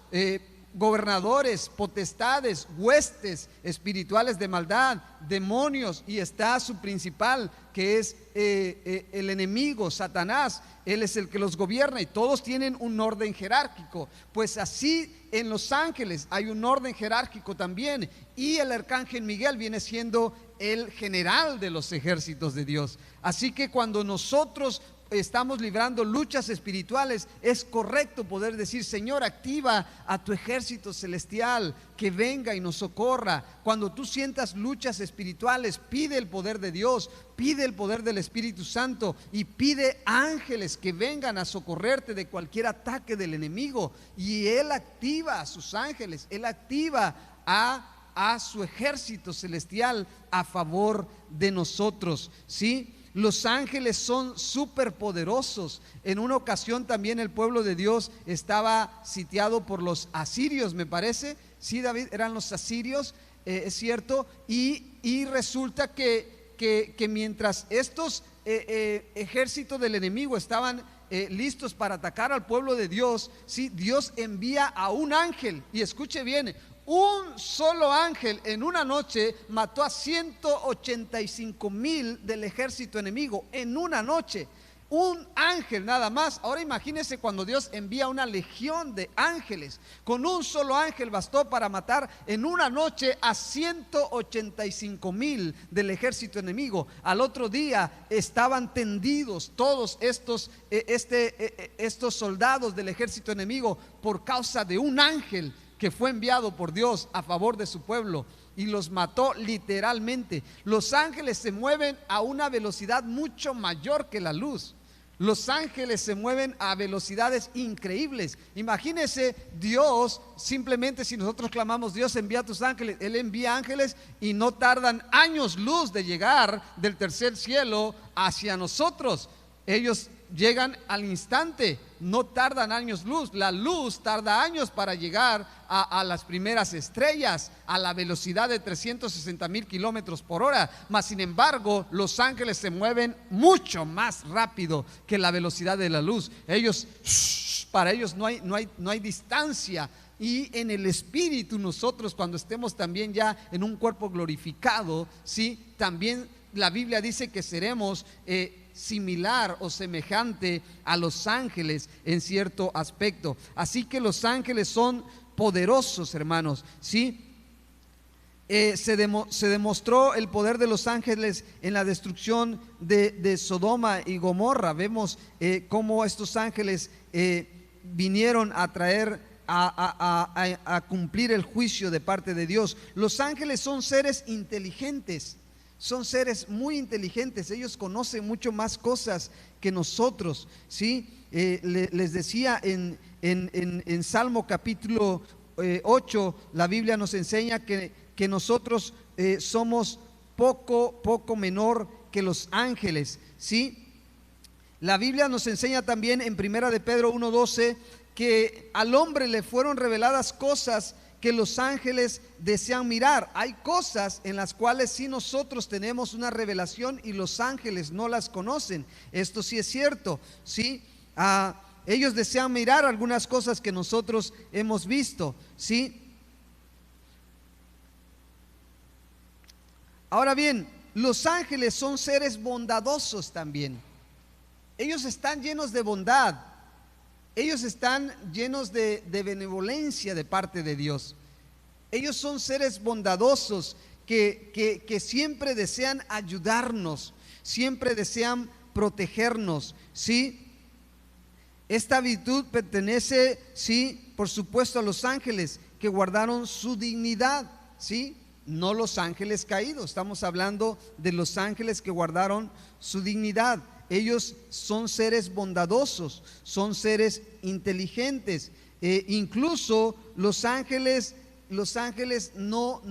Speaker 1: gobernadores, potestades, huestes espirituales de maldad, demonios, y está su principal, que es el enemigo, Satanás. Él es el que los gobierna, y todos tienen un orden jerárquico. Pues así en los ángeles hay un orden jerárquico también, y el arcángel Miguel viene siendo el general de los ejércitos de Dios. Así que cuando nosotros estamos librando luchas espirituales, es correcto poder decir: Señor, activa a tu ejército celestial que venga y nos socorra. Cuando tú sientas luchas espirituales, pide el poder de Dios, pide el poder del Espíritu Santo, y pide ángeles que vengan a socorrerte de cualquier ataque del enemigo. Y Él activa a sus ángeles, Él activa a su ejército celestial a favor de nosotros, ¿sí? Los ángeles son superpoderosos. En una ocasión también el pueblo de Dios estaba sitiado por los asirios, me parece. Sí, David, eran los asirios, es cierto. Y resulta que mientras estos ejércitos del enemigo estaban listos para atacar al pueblo de Dios, ¿sí?, Dios envía a un ángel. Y escuche bien, un solo ángel en una noche mató a 185,000 del ejército enemigo. En una noche, un ángel nada más. Ahora imagínense cuando Dios envía una legión de ángeles. Con un solo ángel bastó para matar en una noche a 185,000 del ejército enemigo. Al otro día estaban tendidos todos estos soldados del ejército enemigo por causa de un ángel que fue enviado por Dios a favor de su pueblo, y los mató literalmente. Los ángeles se mueven a una velocidad mucho mayor que la luz. Los ángeles se mueven a velocidades increíbles. Imagínense Dios, simplemente si nosotros clamamos, Dios envía tus ángeles, Él envía ángeles y no tardan años luz de llegar del tercer cielo hacia nosotros. Ellos llegan al instante, no tardan años luz. La luz tarda años para llegar a las primeras estrellas a la velocidad de 360,000 kilómetros por hora. Mas sin embargo, los ángeles se mueven mucho más rápido que la velocidad de la luz. Ellos, para ellos no hay distancia. Y en el espíritu, nosotros cuando estemos también ya en un cuerpo glorificado, ¿sí? También la Biblia dice que seremos similar o semejante a los ángeles en cierto aspecto. Así que los ángeles son poderosos, hermanos, ¿sí? Se demostró el poder de los ángeles en la destrucción de Sodoma y Gomorra. Vemos cómo estos ángeles vinieron a traer a cumplir el juicio de parte de Dios. Los ángeles son seres inteligentes. Son seres muy inteligentes. Ellos conocen mucho más cosas que nosotros, ¿sí? Les decía en Salmo capítulo 8, la Biblia nos enseña que nosotros somos poco menor que los ángeles, ¿sí? La Biblia nos enseña también en Primera de Pedro 1:12 que al hombre le fueron reveladas cosas que los ángeles desean mirar. Hay cosas en las cuales sí nosotros tenemos una revelación y los ángeles no las conocen. Esto sí es cierto, ¿sí? Ellos desean mirar algunas cosas que nosotros hemos visto, ¿sí? Ahora bien, los ángeles son seres bondadosos también. Ellos están llenos de bondad. Ellos están llenos de benevolencia de parte de Dios. Ellos son seres bondadosos que siempre desean ayudarnos, siempre desean protegernos, ¿sí? Esta virtud pertenece, sí, por supuesto, a los ángeles que guardaron su dignidad, ¿sí? No los ángeles caídos, estamos hablando de los ángeles que guardaron su dignidad. Ellos son seres bondadosos, son seres inteligentes. Incluso los ángeles no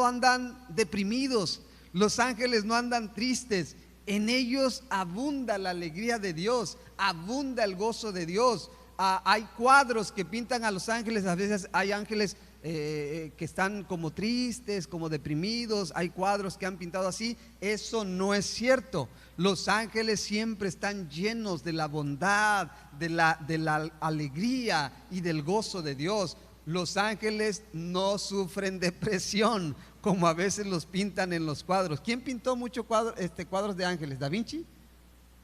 Speaker 1: andan deprimidos, los ángeles no andan tristes. En ellos abunda la alegría de Dios, abunda el gozo de Dios. Hay cuadros que pintan a los ángeles. A veces hay ángeles que están como tristes, como deprimidos. Hay cuadros que han pintado así. Eso no es cierto. Los ángeles siempre están llenos de la bondad, de la alegría y del gozo de Dios. Los ángeles no sufren depresión como a veces los pintan en los cuadros. ¿Quién pintó muchos cuadros de ángeles? ¿Da Vinci?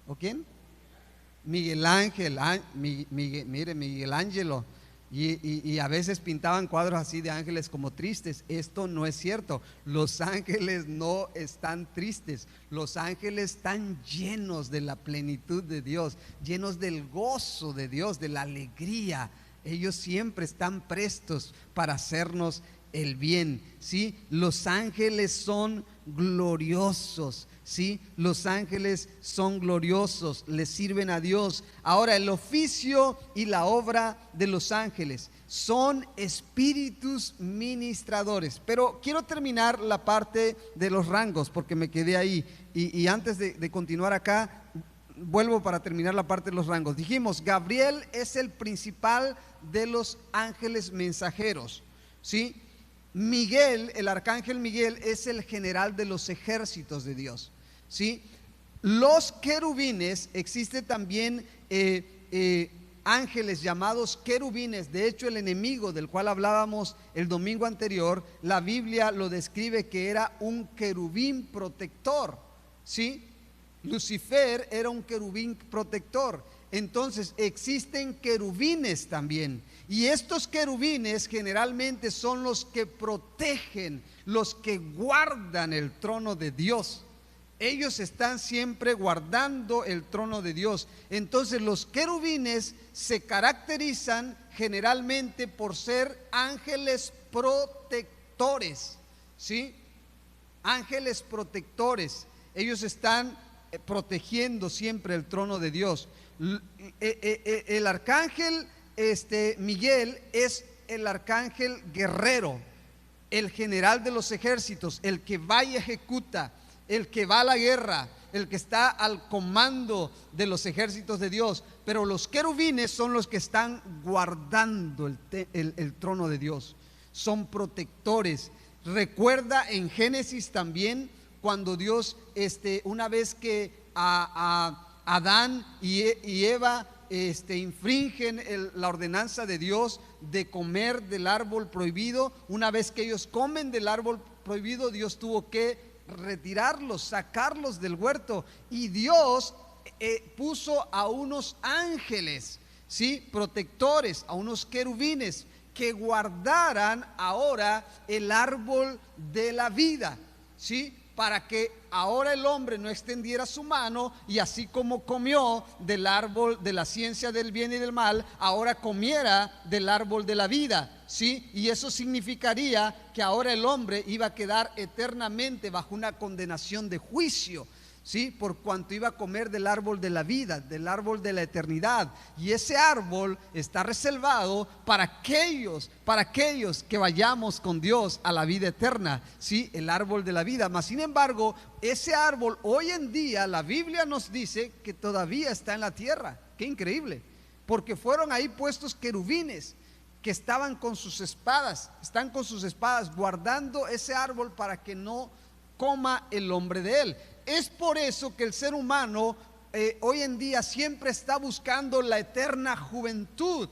Speaker 1: ¿O quién? Miguel Ángel. Mire, Miguel Ángelo. Y a veces pintaban cuadros así de ángeles como tristes. Esto no es cierto. Los ángeles no están tristes. Los ángeles están llenos de la plenitud de Dios, llenos del gozo de Dios, de la alegría. Ellos siempre están prestos para hacernos el bien, ¿sí? Los ángeles son gloriosos, ¿sí? Los ángeles son gloriosos, les sirven a Dios. Ahora, el oficio y la obra de los ángeles son espíritus ministradores. Pero quiero terminar la parte de los rangos porque me quedé ahí. Y antes de continuar acá, vuelvo para terminar la parte de los rangos. Dijimos, Gabriel es el principal de los ángeles mensajeros, ¿sí? Miguel, el arcángel Miguel, es el general de los ejércitos de Dios, ¿sí? Los querubines, existe también ángeles llamados querubines. De hecho, el enemigo del cual hablábamos el domingo anterior, la Biblia lo describe que era un querubín protector, ¿sí? Lucifer era un querubín protector. Entonces existen querubines también. Y estos querubines generalmente son los que protegen, los que guardan el trono de Dios. Ellos están siempre guardando el trono de Dios. Entonces los querubines se caracterizan generalmente por ser ángeles protectores, ¿sí? Ángeles protectores. Ellos están protegiendo siempre el trono de Dios. El arcángel Miguel es el arcángel guerrero, el general de los ejércitos, el que va y ejecuta, el que va a la guerra, el que está al comando de los ejércitos de Dios. Pero los querubines son los que están guardando el trono de Dios, son protectores. Recuerda en Génesis también cuando Dios, una vez que a Adán y Eva infringen la ordenanza de Dios de comer del árbol prohibido, una vez que ellos comen del árbol prohibido, Dios tuvo que retirarlos, sacarlos del huerto, y Dios puso a unos ángeles, ¿sí?, protectores, a unos querubines que guardaran ahora el árbol de la vida, ¿sí?, para que ahora el hombre no extendiera su mano y así como comió del árbol de la ciencia del bien y del mal, ahora comiera del árbol de la vida, ¿sí? Y eso significaría que ahora el hombre iba a quedar eternamente bajo una condenación de juicio, ¿sí?, por cuanto iba a comer del árbol de la vida, del árbol de la eternidad. Y ese árbol está reservado para aquellos que vayamos con Dios a la vida eterna, ¿sí?, el árbol de la vida. Mas sin embargo, ese árbol hoy en día la Biblia nos dice que todavía está en la tierra. Qué increíble, porque fueron ahí puestos querubines que estaban con sus espadas, están con sus espadas guardando ese árbol para que no coma el hombre de él. Es por eso que el ser humano hoy en día siempre está buscando la eterna juventud,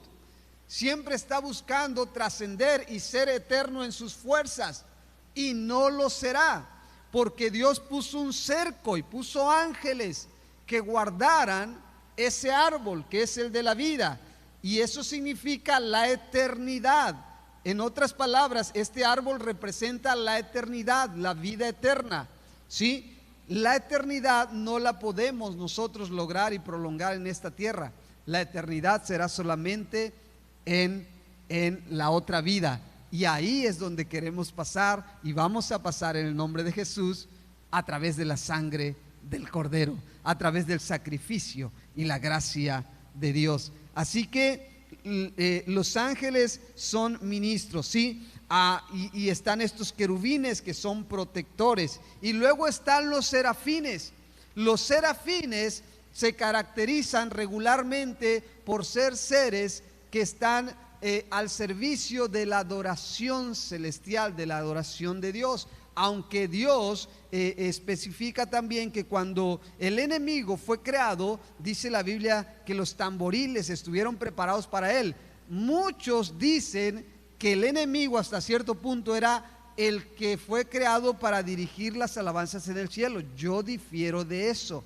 Speaker 1: siempre está buscando trascender y ser eterno en sus fuerzas, y no lo será, porque Dios puso un cerco y puso ángeles que guardaran ese árbol que es el de la vida, y eso significa la eternidad. En otras palabras, este árbol representa la eternidad, la vida eterna, ¿sí? La eternidad no la podemos nosotros lograr y prolongar en esta tierra. La eternidad será solamente en la otra vida. Y ahí es donde queremos pasar, y vamos a pasar en el nombre de Jesús, a través de la sangre del Cordero, a través del sacrificio y la gracia de Dios. Así que los ángeles son ministros, ¿sí? Y están estos querubines que son protectores, y luego están los serafines. Los serafines se caracterizan regularmente por ser seres que están al servicio de la adoración celestial, de la adoración de Dios. Aunque Dios especifica también que cuando el enemigo fue creado, dice la Biblia que los tamboriles estuvieron preparados para él. Muchos dicen que el enemigo hasta cierto punto era el que fue creado para dirigir las alabanzas en el cielo. Yo difiero de eso.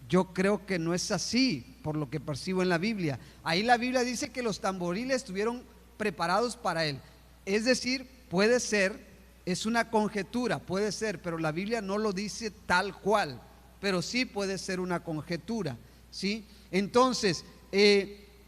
Speaker 1: Yo creo que no es así, por lo que percibo en la Biblia. Ahí la Biblia dice que los tamboriles estuvieron preparados para él. Es decir, puede ser, es una conjetura, puede ser, pero la Biblia no lo dice tal cual, pero sí puede ser una conjetura, ¿sí? Entonces,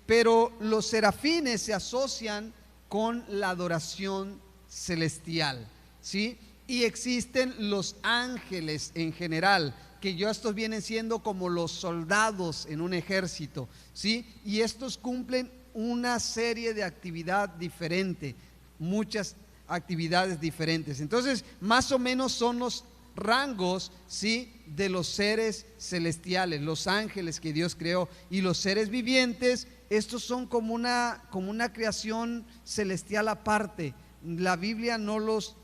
Speaker 1: pero los serafines se asocian con la adoración celestial, ¿sí? Y existen los ángeles en general, que ya estos vienen siendo como los soldados en un ejército, ¿sí? Y estos cumplen una serie de actividad diferente, muchas actividades diferentes. Entonces, más o menos son los rangos, ¿sí?, de los seres celestiales, los ángeles que Dios creó. Y los seres vivientes, estos son como una creación celestial aparte. La Biblia no los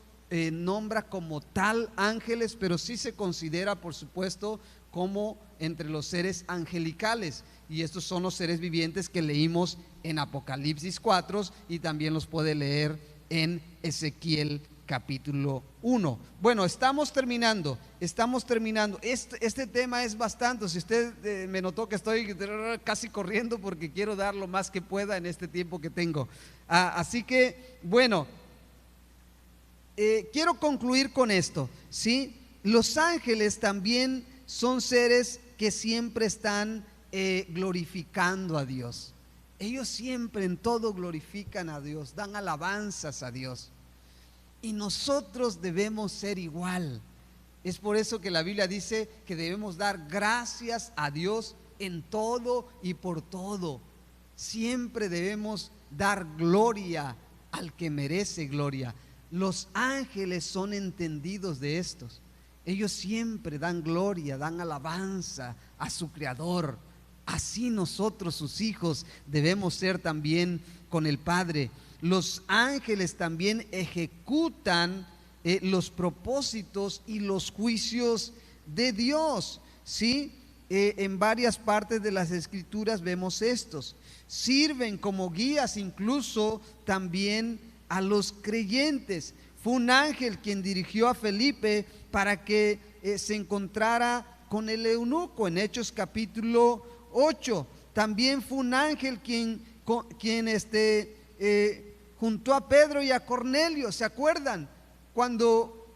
Speaker 1: nombra como tal ángeles, pero sí se considera, por supuesto, como entre los seres angelicales. Y estos son los seres vivientes que leímos en Apocalipsis 4, y también los puede leer en Ezequiel capítulo 1. Bueno, estamos terminando. Este tema es bastante. Si usted me notó que estoy casi corriendo porque quiero dar lo más que pueda en este tiempo que tengo. Así que, bueno, quiero concluir con esto, ¿sí? Los ángeles también son seres que siempre están glorificando a Dios. Ellos siempre en todo glorifican a Dios, dan alabanzas a Dios. Y nosotros debemos ser igual. Es por eso que la Biblia dice que debemos dar gracias a Dios en todo y por todo. Siempre debemos dar gloria al que merece gloria. Los ángeles son entendidos de estos. Ellos siempre dan gloria, dan alabanza a su Creador. Así nosotros, sus hijos, debemos ser también con el Padre. Los ángeles también ejecutan los propósitos y los juicios de Dios, ¿sí? En varias partes de las Escrituras vemos estos. Sirven como guías incluso también a los creyentes. Fue un ángel quien dirigió a Felipe para que se encontrara con el eunuco en Hechos capítulo 8. También fue un ángel quien juntó a Pedro y a Cornelio. ¿Se acuerdan? Cuando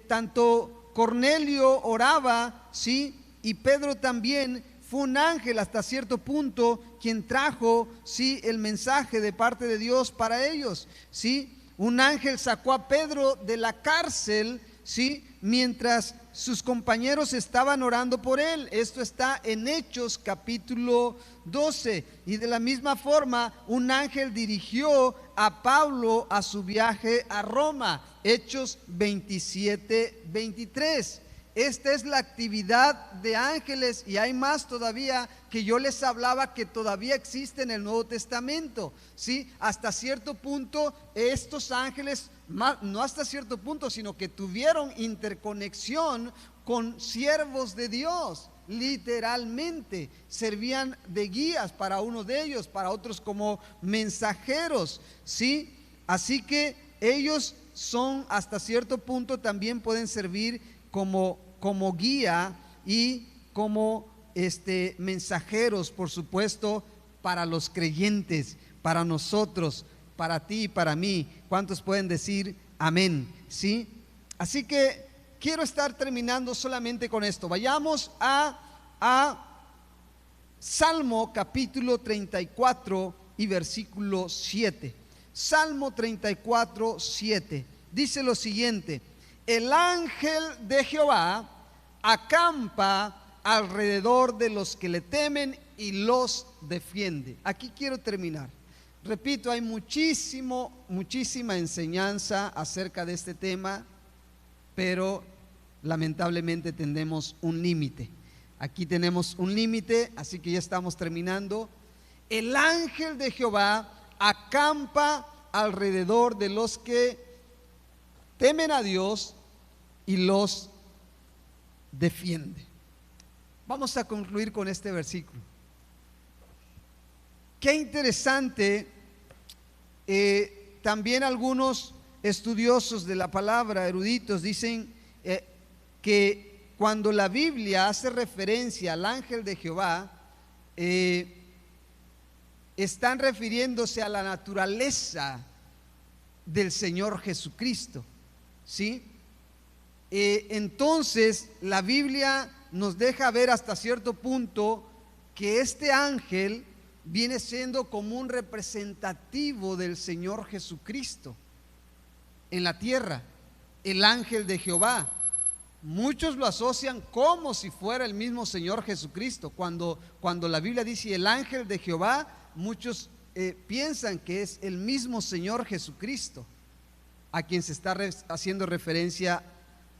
Speaker 1: tanto Cornelio oraba, ¿sí? Y Pedro también, fue un ángel hasta cierto punto quien trajo, ¿sí?, el mensaje de parte de Dios para ellos, ¿sí? Un ángel sacó a Pedro de la cárcel, ¿sí?, mientras sus compañeros estaban orando por él. Esto está en Hechos capítulo 12. Y de la misma forma, un ángel dirigió a Pablo a su viaje a Roma. Hechos 27-23. Esta es la actividad de ángeles, y hay más todavía que yo les hablaba que todavía existe en el Nuevo Testamento, ¿sí? Hasta cierto punto estos ángeles, no hasta cierto punto, sino que tuvieron interconexión con siervos de Dios. Literalmente servían de guías para uno de ellos, para otros como mensajeros, ¿sí? Así que ellos son, hasta cierto punto, también pueden servir como guía y como mensajeros, por supuesto, para los creyentes, para nosotros, para ti y para mí. ¿Cuántos pueden decir amén? ¿Sí? Así que quiero estar terminando solamente con esto. Vayamos a Salmo capítulo 34 y versículo 7. Salmo 34, 7. Dice lo siguiente: el ángel de Jehová acampa alrededor de los que le temen y los defiende. Aquí quiero terminar. Repito, hay muchísima enseñanza acerca de este tema, pero lamentablemente tenemos un límite. Aquí tenemos un límite, así que ya estamos terminando. El ángel de Jehová acampa alrededor de los que temen a Dios y los defiende. Vamos a concluir con este versículo. Qué interesante. También algunos estudiosos de la palabra, eruditos, dicen que cuando la Biblia hace referencia al ángel de Jehová, están refiriéndose a la naturaleza del Señor Jesucristo, ¿sí? Entonces la Biblia nos deja ver hasta cierto punto que este ángel viene siendo como un representativo del Señor Jesucristo en la tierra, el ángel de Jehová. Muchos lo asocian como si fuera el mismo Señor Jesucristo. Cuando la Biblia dice el ángel de Jehová, muchos piensan que es el mismo Señor Jesucristo a quien se está haciendo referencia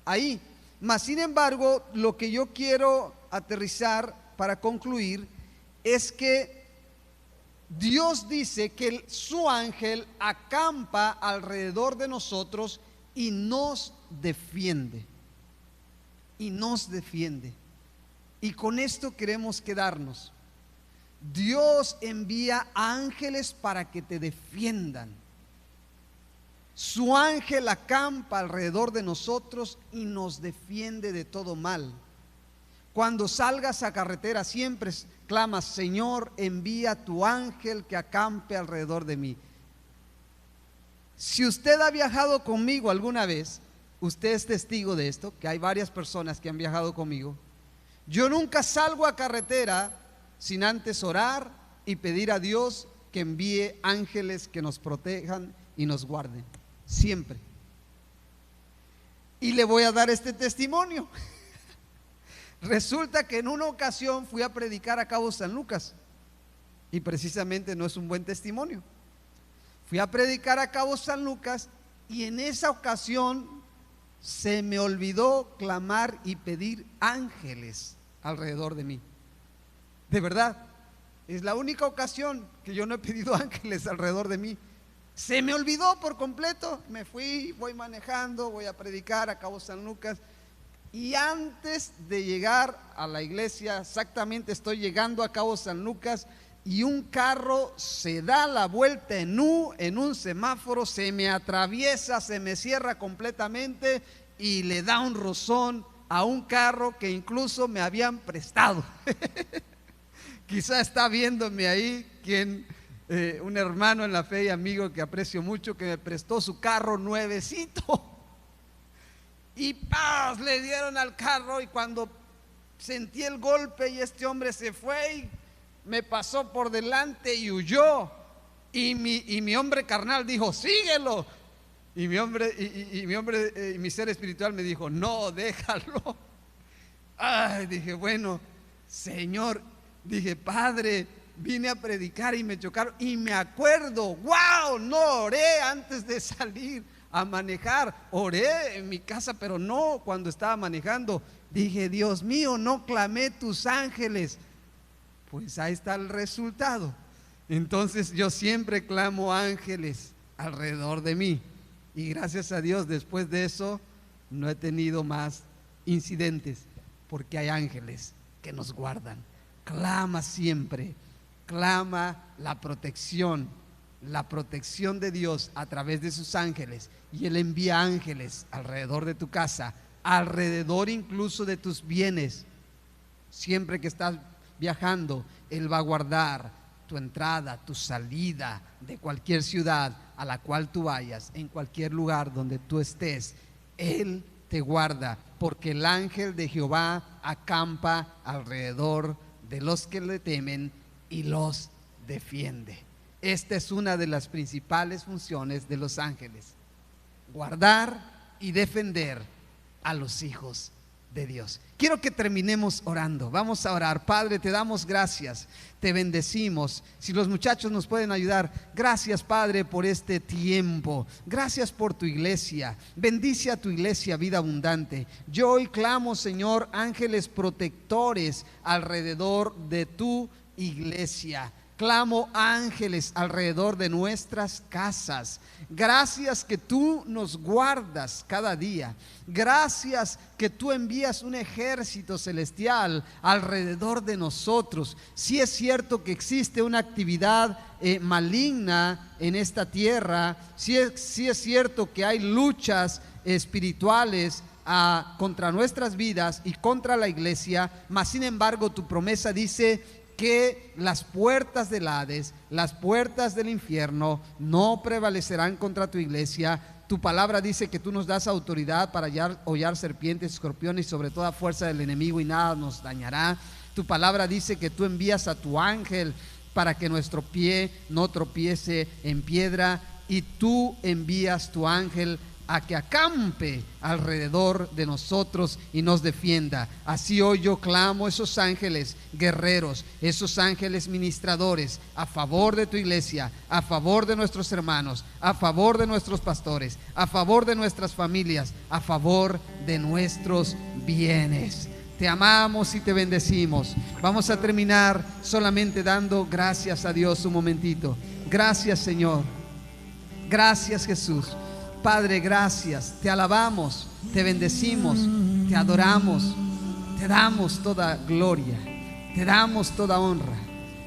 Speaker 1: ahí. Mas sin embargo, lo que yo quiero aterrizar para concluir es que Dios dice que su ángel acampa alrededor de nosotros y nos defiende. Y nos defiende. Y con esto queremos quedarnos. Dios envía ángeles para que te defiendan. Su ángel acampa alrededor de nosotros y nos defiende de todo mal. Cuando salgas a carretera siempre clamas: Señor, envía tu ángel que acampe alrededor de mí. Si usted ha viajado conmigo alguna vez, usted es testigo de esto, que hay varias personas que han viajado conmigo. Yo nunca salgo a carretera sin antes orar y pedir a Dios que envíe ángeles que nos protejan y nos guarden, siempre. Y le voy a dar este testimonio. Resulta que en una ocasión fui a predicar a Cabo San Lucas, y precisamente no es un buen testimonio. Fui a predicar a Cabo San Lucas y en esa ocasión se me olvidó clamar y pedir ángeles alrededor de mí. De verdad, es la única ocasión que yo no he pedido ángeles alrededor de mí. Se me olvidó por completo. Me fui, voy manejando, voy a predicar a Cabo San Lucas, y antes de llegar a la iglesia, exactamente estoy llegando a Cabo San Lucas, y un carro se da la vuelta en U en un semáforo, se me atraviesa, se me cierra completamente y le da un rozón a un carro que incluso me habían prestado. Quizá está viéndome ahí un hermano en la fe y amigo que aprecio mucho, que me prestó su carro nuevecito. Y ¡paz! Le dieron al carro, y cuando sentí el golpe y este hombre se fue y me pasó por delante y huyó, y mi hombre carnal dijo: síguelo. Y mi ser espiritual me dijo: no, déjalo. Ay, dije, bueno, Señor, dije, Padre, vine a predicar y me chocaron, y me acuerdo, wow, no oré antes de salir a manejar. Oré en mi casa, pero no cuando estaba manejando. Dije: Dios mío, no clamé tus ángeles. Pues ahí está el resultado. Entonces yo siempre clamo ángeles alrededor de mí, y gracias a Dios después de eso no he tenido más incidentes, porque hay ángeles que nos guardan. Clama siempre, clama la protección de Dios a través de sus ángeles, y Él envía ángeles alrededor de tu casa, alrededor incluso de tus bienes. Siempre que estás viajando, Él va a guardar tu entrada, tu salida de cualquier ciudad a la cual tú vayas, en cualquier lugar donde tú estés. Él te guarda, porque el ángel de Jehová acampa alrededor de los que le temen y los defiende. Esta es una de las principales funciones de los ángeles: guardar y defender a los hijos de Dios. Quiero que terminemos orando. Vamos a orar. Padre, te damos gracias, te bendecimos. Si los muchachos nos pueden ayudar. Gracias, Padre, por este tiempo. Gracias por tu iglesia. Bendice a tu iglesia Vida Abundante. Yo hoy clamo, Señor, ángeles protectores alrededor de tu iglesia. Clamo ángeles alrededor de nuestras casas. Gracias que tú nos guardas cada día. Gracias que tú envías un ejército celestial alrededor de nosotros. Si es cierto que existe una actividad maligna en esta tierra, si es cierto que hay luchas espirituales contra nuestras vidas y contra la iglesia, mas sin embargo tu promesa dice que las puertas del Hades, las puertas del infierno no prevalecerán contra tu iglesia. Tu palabra dice que tú nos das autoridad para hollar serpientes, escorpiones y sobre toda fuerza del enemigo, y nada nos dañará. Tu palabra dice que tú envías a tu ángel para que nuestro pie no tropiece en piedra, y tú envías tu ángel a que acampe alrededor de nosotros y nos defienda. Así hoy yo clamo esos ángeles guerreros, esos ángeles ministradores a favor de tu iglesia, a favor de nuestros hermanos, a favor de nuestros pastores, a favor de nuestras familias, a favor de nuestros bienes. Te amamos y te bendecimos. Vamos a terminar solamente dando gracias a Dios un momentito. Gracias, Señor. Gracias, Jesús. Padre, gracias, te alabamos, te bendecimos, te adoramos, te damos toda gloria, te damos toda honra,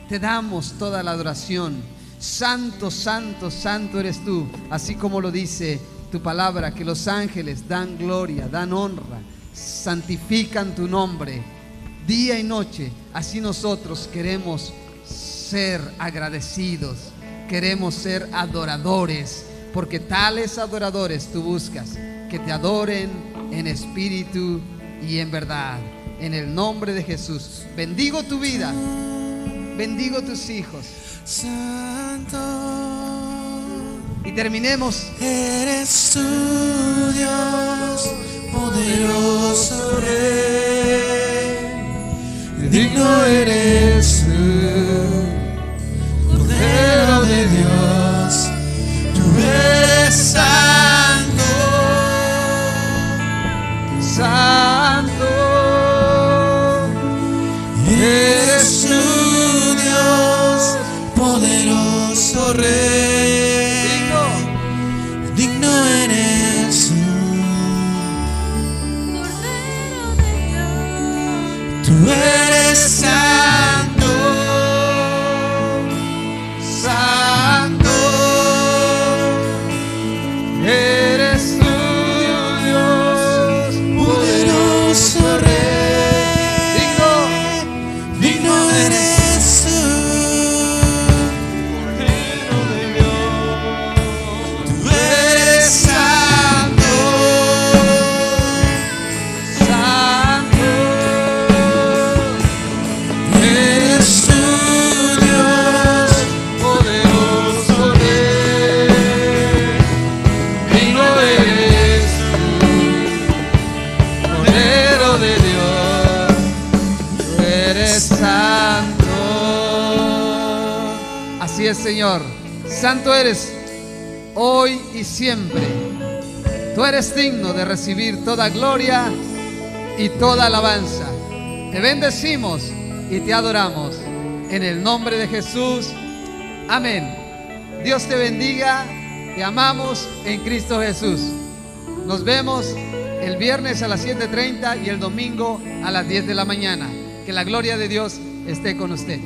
Speaker 1: te damos toda la adoración. Santo, santo, santo eres tú, así como lo dice tu palabra, que los ángeles dan gloria, dan honra, santifican tu nombre día y noche. Así nosotros queremos ser agradecidos, queremos ser adoradores, porque tales adoradores tú buscas, que te adoren en espíritu y en verdad. En el nombre de Jesús, bendigo tu vida, bendigo tus hijos.
Speaker 2: Santo,
Speaker 1: y terminemos.
Speaker 2: Eres tu Dios, poderoso Rey, digno eres tú, Cordero de Dios, tú eres santo,
Speaker 1: Santo,
Speaker 2: eres tu Dios, poderoso Rey, digno eres tú, tú eres santo,
Speaker 1: Santo, eres tú, Dios,
Speaker 2: poderoso Rey, digno eres tú,
Speaker 1: Cordero de Dios.
Speaker 2: tú eres santo,
Speaker 1: Santo,
Speaker 2: eres tú Dios,
Speaker 1: poderoso Rey, digno eres tú, Cordero de Dios, tú eres santo. Así es, Señor, santo eres hoy y siempre. Tú eres digno de recibir toda gloria y toda alabanza. Te bendecimos y te adoramos en el nombre de Jesús. Amén. Dios te bendiga. Te amamos en Cristo Jesús. Nos vemos el viernes a las 7:30 y el domingo a las 10 de la mañana. Que la gloria de Dios esté con usted.